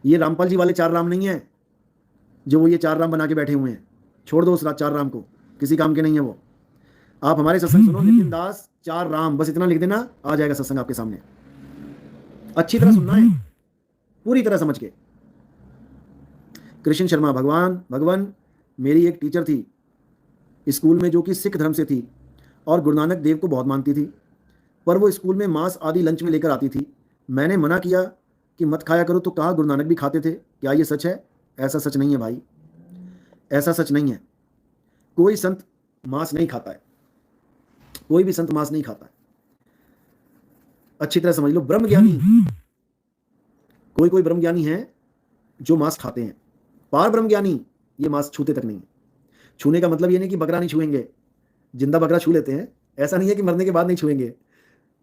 ये रामपाल जी वाले 4 राम नहीं है जो वो ये 4 राम बना के बैठे हुए हैं। छोड़ दो उस 4 राम को, किसी काम के नहीं है वो। आप हमारे सत्संग सुनो, नितिन दास 4 राम, बस इतना लिख देना, आ जाएगा सत्संग आपके सामने। अच्छी तरह सुनना है, पूरी तरह समझ के। कृष्ण शर्मा, भगवान मेरी एक टीचर थी स्कूल में जो कि सिख धर्म से थी और गुरु नानक देव को बहुत मानती थी, पर वो स्कूल में मांस आदि लंच में लेकर आती थी। मैंने मना किया कि मत खाया करो, तो कहा गुरु नानक भी खाते थे, क्या ये सच है? ऐसा सच नहीं है भाई, ऐसा सच नहीं है। कोई संत मांस नहीं खाता है, कोई भी संत मांस नहीं खाता है। अच्छी तरह समझ लो, ब्रह्म ज्ञानी, कोई ब्रह्म ज्ञानी है जो मांस खाते हैं। पार ब्रह्म ज्ञानी ये मांस छूते तक नहीं है। छूने का मतलब ये नहीं कि बकरा नहीं छुएंगे, जिंदा बकरा छू लेते हैं, ऐसा नहीं है कि मरने के बाद नहीं छुएंगे।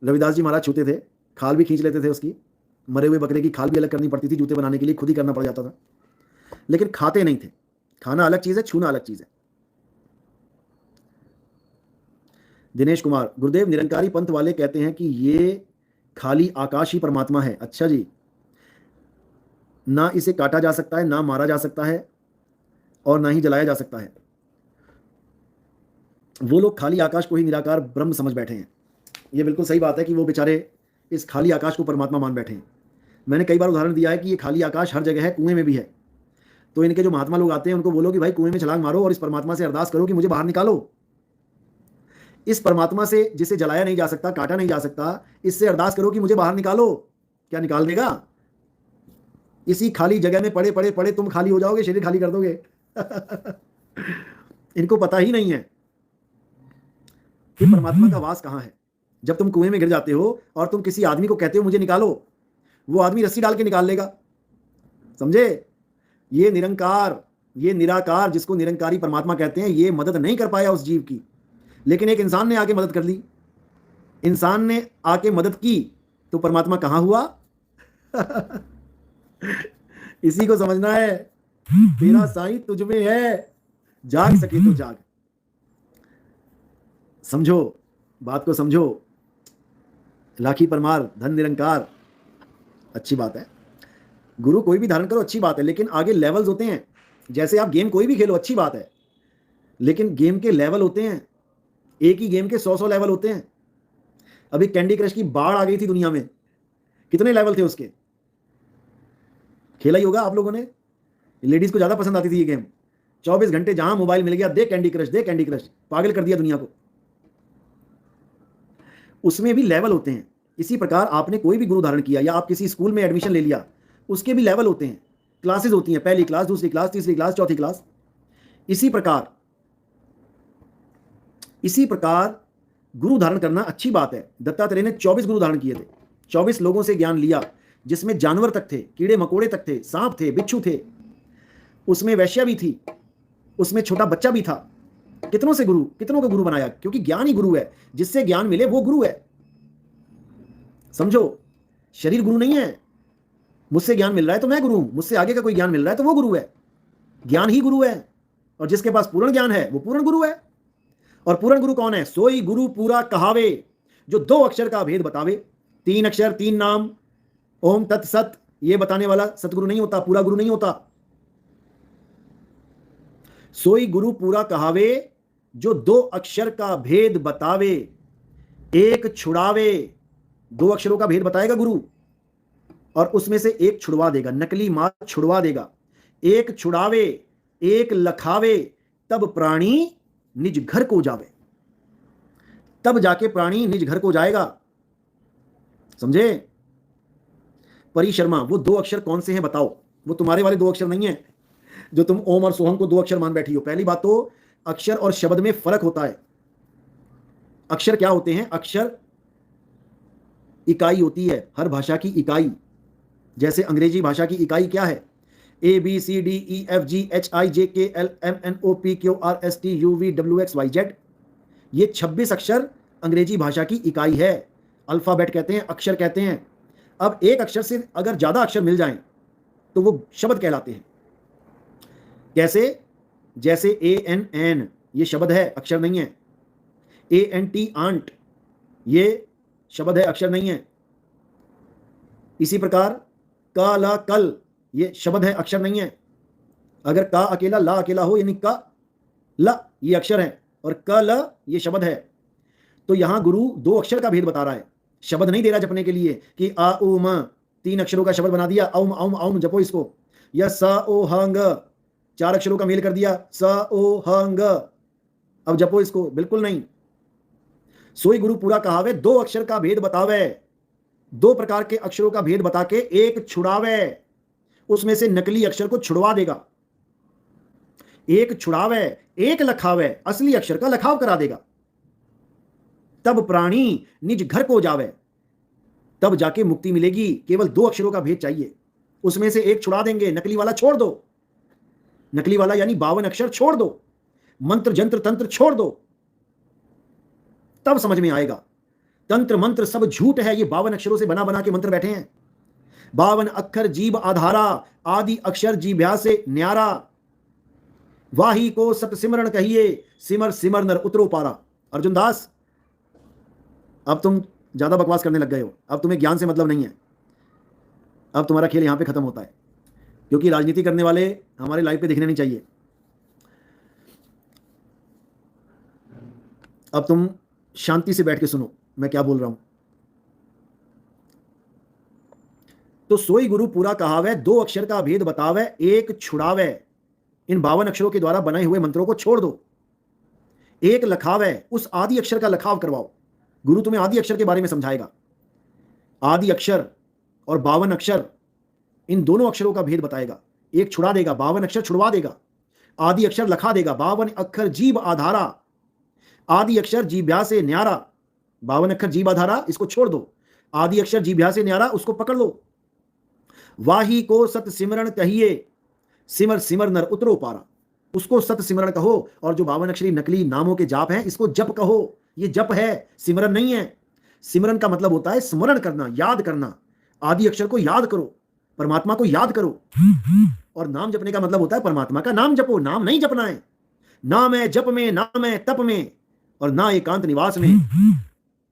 रविदास जी महाराज छूते थे, खाल भी खींच लेते थे उसकी, मरे हुए बकरे की खाल भी अलग करनी पड़ती थी, जूते बनाने के लिए खुद ही करना पड़ जाता था, लेकिन खाते नहीं थे। खाना अलग चीज है, छूना अलग चीज है। दिनेश कुमार, गुरुदेव निरंकारी पंथ वाले कहते हैं कि ये खाली आकाश ही परमात्मा है। अच्छा जी, ना इसे काटा जा सकता है, ना मारा जा सकता है, और ना ही जलाया जा सकता है। वो लोग खाली आकाश को ही निराकार ब्रह्म समझ बैठे हैं। ये बिल्कुल सही बात है कि वो बेचारे इस खाली आकाश को परमात्मा मान बैठे हैं। मैंने कई बार उदाहरण दिया है कि ये खाली आकाश हर जगह है, कुएं में भी है। तो इनके जो महात्मा लोग आते हैं उनको बोलो कि भाई कुएं में छलांग मारो और इस परमात्मा से अरदास करो कि मुझे बाहर निकालो। इस परमात्मा से जिसे जलाया नहीं जा सकता, काटा नहीं जा सकता, इससे अरदास करो कि मुझे बाहर निकालो। क्या निकाल देगा? इसी खाली जगह में पड़े पड़े पड़े तुम खाली हो जाओगे, शरीर खाली कर दोगे। इनको पता ही नहीं है कि परमात्मा का वास कहां है। जब तुम कुएं में गिर जाते हो और तुम किसी आदमी को कहते हो मुझे निकालो, वो आदमी रस्सी डाल के निकाल लेगा, समझे? ये निरंकार ये निराकार जिसको निरंकारी परमात्मा कहते हैं, ये मदद नहीं कर पाया उस जीव की, लेकिन एक इंसान ने आके मदद कर ली। इंसान ने आके मदद की तो परमात्मा कहां हुआ? इसी को समझना है। तेरा साईं तुझ में है, जाग सके तो जाग। समझो, बात को समझो। लाखी परमार, धन निरंकार, अच्छी बात है। गुरु कोई भी धारण करो, अच्छी बात है, लेकिन आगे लेवल्स होते हैं। जैसे आप गेम कोई भी खेलो, अच्छी बात है, लेकिन गेम के लेवल होते हैं। एक ही गेम के 100 लेवल होते हैं। अभी कैंडी क्रश की बाढ़ आ गई थी दुनिया में, कितने लेवल थे उसके? खेला ही होगा आप लोगों ने। लेडीज को ज्यादा पसंद आती थी ये गेम। 24 घंटे जहां मोबाइल मिल गया, दे कैंडी क्रश, दे कैंडी क्रश, पागल कर दिया दुनिया को। उसमें भी लेवल होते हैं। इसी प्रकार आपने कोई भी गुरु धारण किया या आप किसी स्कूल में एडमिशन ले लिया, उसके भी लेवल होते हैं, क्लासेस होती हैं, पहली क्लास, दूसरी क्लास, तीसरी क्लास, चौथी क्लास। इसी प्रकार गुरु धारण करना अच्छी बात है। दत्तात्रेय ने 24 गुरु धारण किए थे, 24 लोगों से ज्ञान लिया, जिसमें जानवर तक थे, कीड़े मकोड़े तक थे, सांप थे, बिच्छू थे, उसमें वैश्या भी थी, उसमें छोटा बच्चा भी था। कितनों को गुरु बनाया, क्योंकि ज्ञान ही गुरु है। जिससे ज्ञान मिले वो गुरु है। समझो, शरीर गुरु नहीं है। मुझसे ज्ञान मिल रहा है तो मैं गुरु हूं, मुझसे आगे का कोई ज्ञान मिल रहा है तो वो गुरु है। ज्ञान ही गुरु है, और जिसके पास पूर्ण ज्ञान है वो पूर्ण गुरु है। और पूर्ण गुरु कौन है? सोई गुरु पूरा कहावे, जो 2 अक्षर का भेद बतावे। 3 अक्षर, 3 नाम, ओम तत् सत, ये बताने वाला सतगुरु नहीं होता, पूरा गुरु नहीं होता। सोई गुरु पूरा कहावे, जो 2 अक्षर का भेद बतावे, एक छुड़ावे। 2 अक्षरों का भेद बताएगा गुरु, और उसमें से एक छुड़वा देगा, नकली माल छुड़वा देगा। एक छुड़ावे, एक लखावे, तब प्राणी निज घर को जावे। तब जाके प्राणी निज घर को जाएगा। समझे? परी शर्मा, वो 2 अक्षर कौन से हैं बताओ? वो तुम्हारे वाले 2 अक्षर नहीं है जो तुम ओम और सोहम को 2 अक्षर मान बैठी हो। पहली बात तो अक्षर और शब्द में फर्क होता है। अक्षर क्या होते हैं? अक्षर इकाई होती है, हर भाषा की इकाई। जैसे अंग्रेजी भाषा की इकाई क्या है? ABCDEFGHIJKLMNOPQRSTUVWXYZ। ये 26 अक्षर अंग्रेजी भाषा की इकाई है। अल्फाबेट कहते हैं, अक्षर कहते हैं। अब एक अक्षर से अगर ज्यादा अक्षर मिल जाएं तो वो शब्द कहलाते हैं। कैसे? जैसे ANN, ये शब्द है, अक्षर नहीं है। ANT, आंट, ये शब्द है, अक्षर नहीं है। इसी प्रकार काला कल, ये शब्द है, अक्षर नहीं है। अगर का अकेला, ला अकेला हो, यानी का ला, ये अक्षर है, और क ल ये शब्द है। तो यहां गुरु 2 अक्षर का भेद बता रहा है, शब्द नहीं दे रहा जपने के लिए कि आ उ म 3 अक्षरों का शब्द बना दिया, औम औम औम जपो इसको, या स ओ हंग 4 अक्षरों का मेल कर दिया, स ओ हंग अब जपो इसको, बिल्कुल नहीं। सोई गुरु पूरा कहावे, 2 अक्षर का भेद बतावे, 2 प्रकार के अक्षरों का भेद बता के एक छुड़ावे, उसमें से नकली अक्षर को छुड़वा देगा। एक छुड़ावे, एक लखावे, असली अक्षर का लखाव करा देगा। तब प्राणी निज घर को जावे, तब जाके मुक्ति मिलेगी। केवल 2 अक्षरों का भेद चाहिए, उसमें से एक छुड़ा देंगे, नकली वाला छोड़ दो। नकली वाला यानी 52 अक्षर छोड़ दो, मंत्र जंत्र तंत्र छोड़ दो, तब समझ में आएगा। तंत्र मंत्र सब झूठ है, ये 52 अक्षरों से बना बना के मंत्र बैठे हैं। 52 अक्षर जीव आधारा, आदि अक्षर जीभ्या से न्यारा। वाही को सत सिमरण कहिए, सिमर सिमर नर उतरो पारा। अर्जुन दास, अब तुम ज्यादा बकवास करने लग गए हो, अब तुम्हें ज्ञान से मतलब नहीं है। अब तुम्हारा खेल यहां पे खत्म होता है, क्योंकि राजनीति करने वाले हमारे लाइव पे दिखने नहीं चाहिए। अब तुम शांति से बैठ के सुनो मैं क्या बोल रहा हूं। तो सोई गुरु पूरा कहावे, 2 अक्षर का भेद बतावे, एक छुड़ावे। इन 52 अक्षरों के द्वारा बनाए हुए मंत्रों को छोड़ दो। एक लखावे, उस आदि अक्षर का लखाव करवाओ। गुरु तुम्हें आदि अक्षर के बारे में समझाएगा। आदि अक्षर और 52 अक्षर, इन दोनों अक्षरों का भेद बताएगा। एक छुड़ा देगा, 52 अक्षर छुड़वा देगा, आदि अक्षर लखा देगा। 52 अक्षर जीव आधारा, आदि अक्षर जीभ्या से न्यारा। 52 अक्षर जीव आधारा, इसको छोड़ दो। आदि अक्षर जीभ्या से न्यारा, उसको पकड़ लो। वाही को सत सिमरण कहिए, सिमर सिमर नर उतरो पारा, उसको सत सिमरण कहो। और जो 52 अक्षरी नकली नामों के जाप हैं, इसको जप कहो। ये जप है, सिमरन नहीं है। सिमरन का मतलब होता है स्मरण करना, याद करना। आदि अक्षर को याद करो, परमात्मा को याद करो। और नाम जपने का मतलब होता है परमात्मा का नाम जपो, नाम नहीं जपना है। नाम है जप में, नाम है तप में, और ना एकांत निवास में।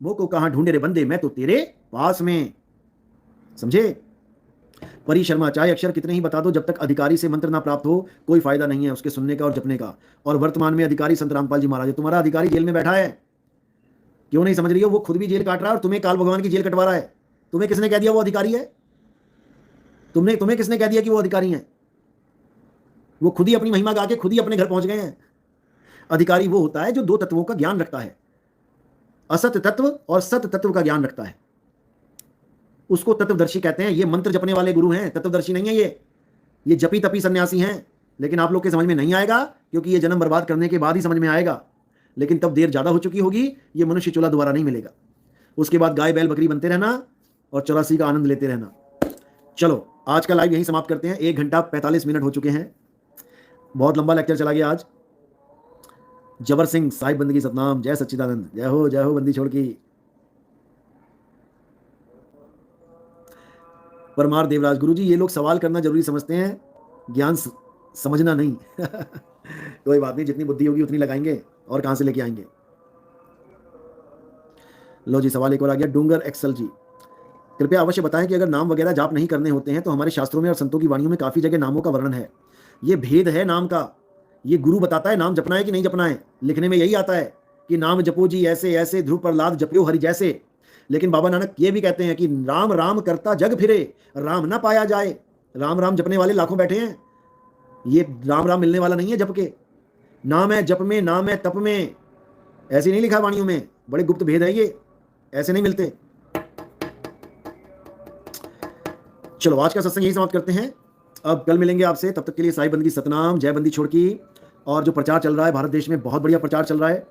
वो को कहां ढूंढे रे बंदे, मैं तो तेरे पास में। समझे? परी शर्मा, चाहे अक्षर कितने ही बता दो, जब तक अधिकारी से मंत्र ना प्राप्त हो, कोई फायदा नहीं है उसके सुनने का और जपने का। और वर्तमान में अधिकारी संत रामपाल जी महाराज है। तुम्हारा अधिकारी जेल में बैठा है, क्यों नहीं समझ रही हो? वो खुद भी जेल काट रहा है और तुम्हें काल भगवान की जेल कटवा रहा है। तुम्हें किसने कह दिया वो अधिकारी है? तुम्हें किसने कह दिया कि वो अधिकारी है? वो खुद ही अपनी महिमा गा के खुद ही अपने घर पहुंच गए हैं। अधिकारी वो होता है जो दो तत्वों का ज्ञान रखता है, असत तत्व और सत तत्व का ज्ञान रखता है, उसको तत्वदर्शी कहते हैं। ये मंत्र जपने वाले गुरु हैं, तत्वदर्शी नहीं है ये जपी तपी सन्यासी हैं। लेकिन आप लोग के समझ में नहीं आएगा, क्योंकि ये जन्म बर्बाद करने के बाद ही समझ में आएगा। लेकिन तब देर ज्यादा हो चुकी होगी, ये मनुष्य चूल्हा दोबारा नहीं मिलेगा। उसके बाद गाय बैल बकरी बनते रहना और 84 का आनंद लेते रहना। चलो आज का लाइव यहीं समाप्त करते हैं। 1 घंटा 45 मिनट हो चुके हैं, बहुत लंबा लेक्चर चला गया आज। जबर सिंह, साहिब बंदगी सतनाम, जय सच्चिदानंद, जय हो बंदी छोड़ की। परमार देवराज, गुरुजी ये लोग सवाल करना जरूरी समझते हैं, ज्ञान समझना नहीं। कोई बात नहीं, जितनी बुद्धि होगी उतनी लगाएंगे, और कहां से लेके आएंगे। लो जी, सवाल एक और आ गया। डूंगर एक्सल जी, कृपया अवश्य बताएं कि अगर नाम वगैरह जाप नहीं करने होते हैं तो हमारे शास्त्रों में और संतों की वाणियों में काफी जगह नामों का वर्णन है। ये भेद है नाम का, ये गुरु बताता है नाम जपना है कि नहीं जपना है। लिखने में यही आता है कि नाम जपो जी ऐसे ऐसे, ध्रुव प्रहलाद जपियो हरि जैसे। लेकिन बाबा नानक ये भी कहते हैं कि राम राम करता जग फिरे, राम ना पाया जाए। राम राम जपने वाले लाखों बैठे हैं, ये राम राम मिलने वाला नहीं है जप के। नाम है जप में, नाम है तप में, ऐसे नहीं लिखा वाणियों में। बड़े गुप्त भेद है ये, ऐसे नहीं मिलते। चलो आज का सत्संग यही समाप्त करते हैं। अब कल मिलेंगे आपसे, तब तक के लिए साई बंदगी सतनाम, जय बंदी छोड़ की। और जो प्रचार चल रहा है भारत देश में, बहुत बढ़िया प्रचार चल रहा है,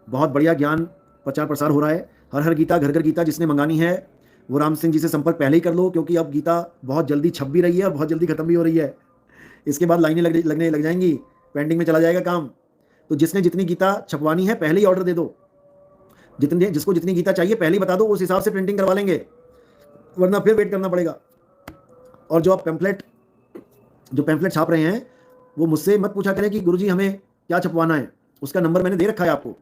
बहुत बढ़िया ज्ञान प्रचार प्रसार हो रहा है। हर हर गीता घर घर गीता जिसने मंगानी है वो राम सिंह जी से संपर्क पहले ही कर लो, क्योंकि अब गीता बहुत जल्दी छप भी रही है और बहुत जल्दी खत्म भी हो रही है। इसके बाद लाइनें लगने लग जाएंगी, पेंडिंग में चला जाएगा काम। तो जिसने जितनी गीता छपवानी है पहले ही ऑर्डर दे दो, जिसको जितनी गीता चाहिए पहले ही बता दो, उस हिसाब से प्रिंटिंग करवा लेंगे, वरना फिर वेट करना पड़ेगा। और जो आप पैम्पलेट छाप रहे हैं वो मुझसे मत पूछा करें कि गुरुजी हमें क्या छपवाना है। उसका नंबर मैंने दे रखा है आपको,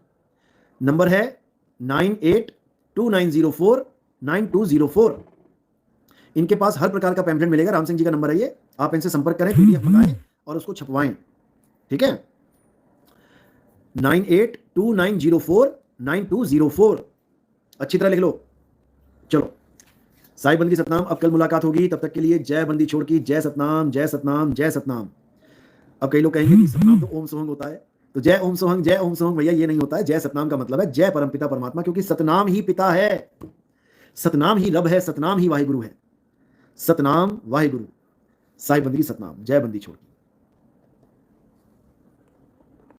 नंबर है 9829049204। इनके पास हर प्रकार का पैम्पलेट मिलेगा, राम सिंह जी का नंबर है ये। आप इनसे संपर्क करें, पीडीएफ मंगाएं और उसको छपवाएं, ठीक है। 9829049204, अच्छी तरह लिख लो। चलो साई बंदी सतनाम, अब कल मुलाकात होगी, तब तक के लिए जय बंदी छोड़ की, जय सतनाम जय सतनाम जय सतनाम। अब कई लोग कहेंगे कि सतनाम तो ओम सोहंग होता है, तो जय ओम सोहंग भैया ये नहीं होता है। जय सतनाम का मतलब है जय परमपिता परमात्मा, क्योंकि सतनाम ही पिता है, सतनाम ही रब है, सतनाम ही वाहिगुरु है। सतनाम वाहिगुरु, साई बंदी सतनाम, जय बंदी छोड़।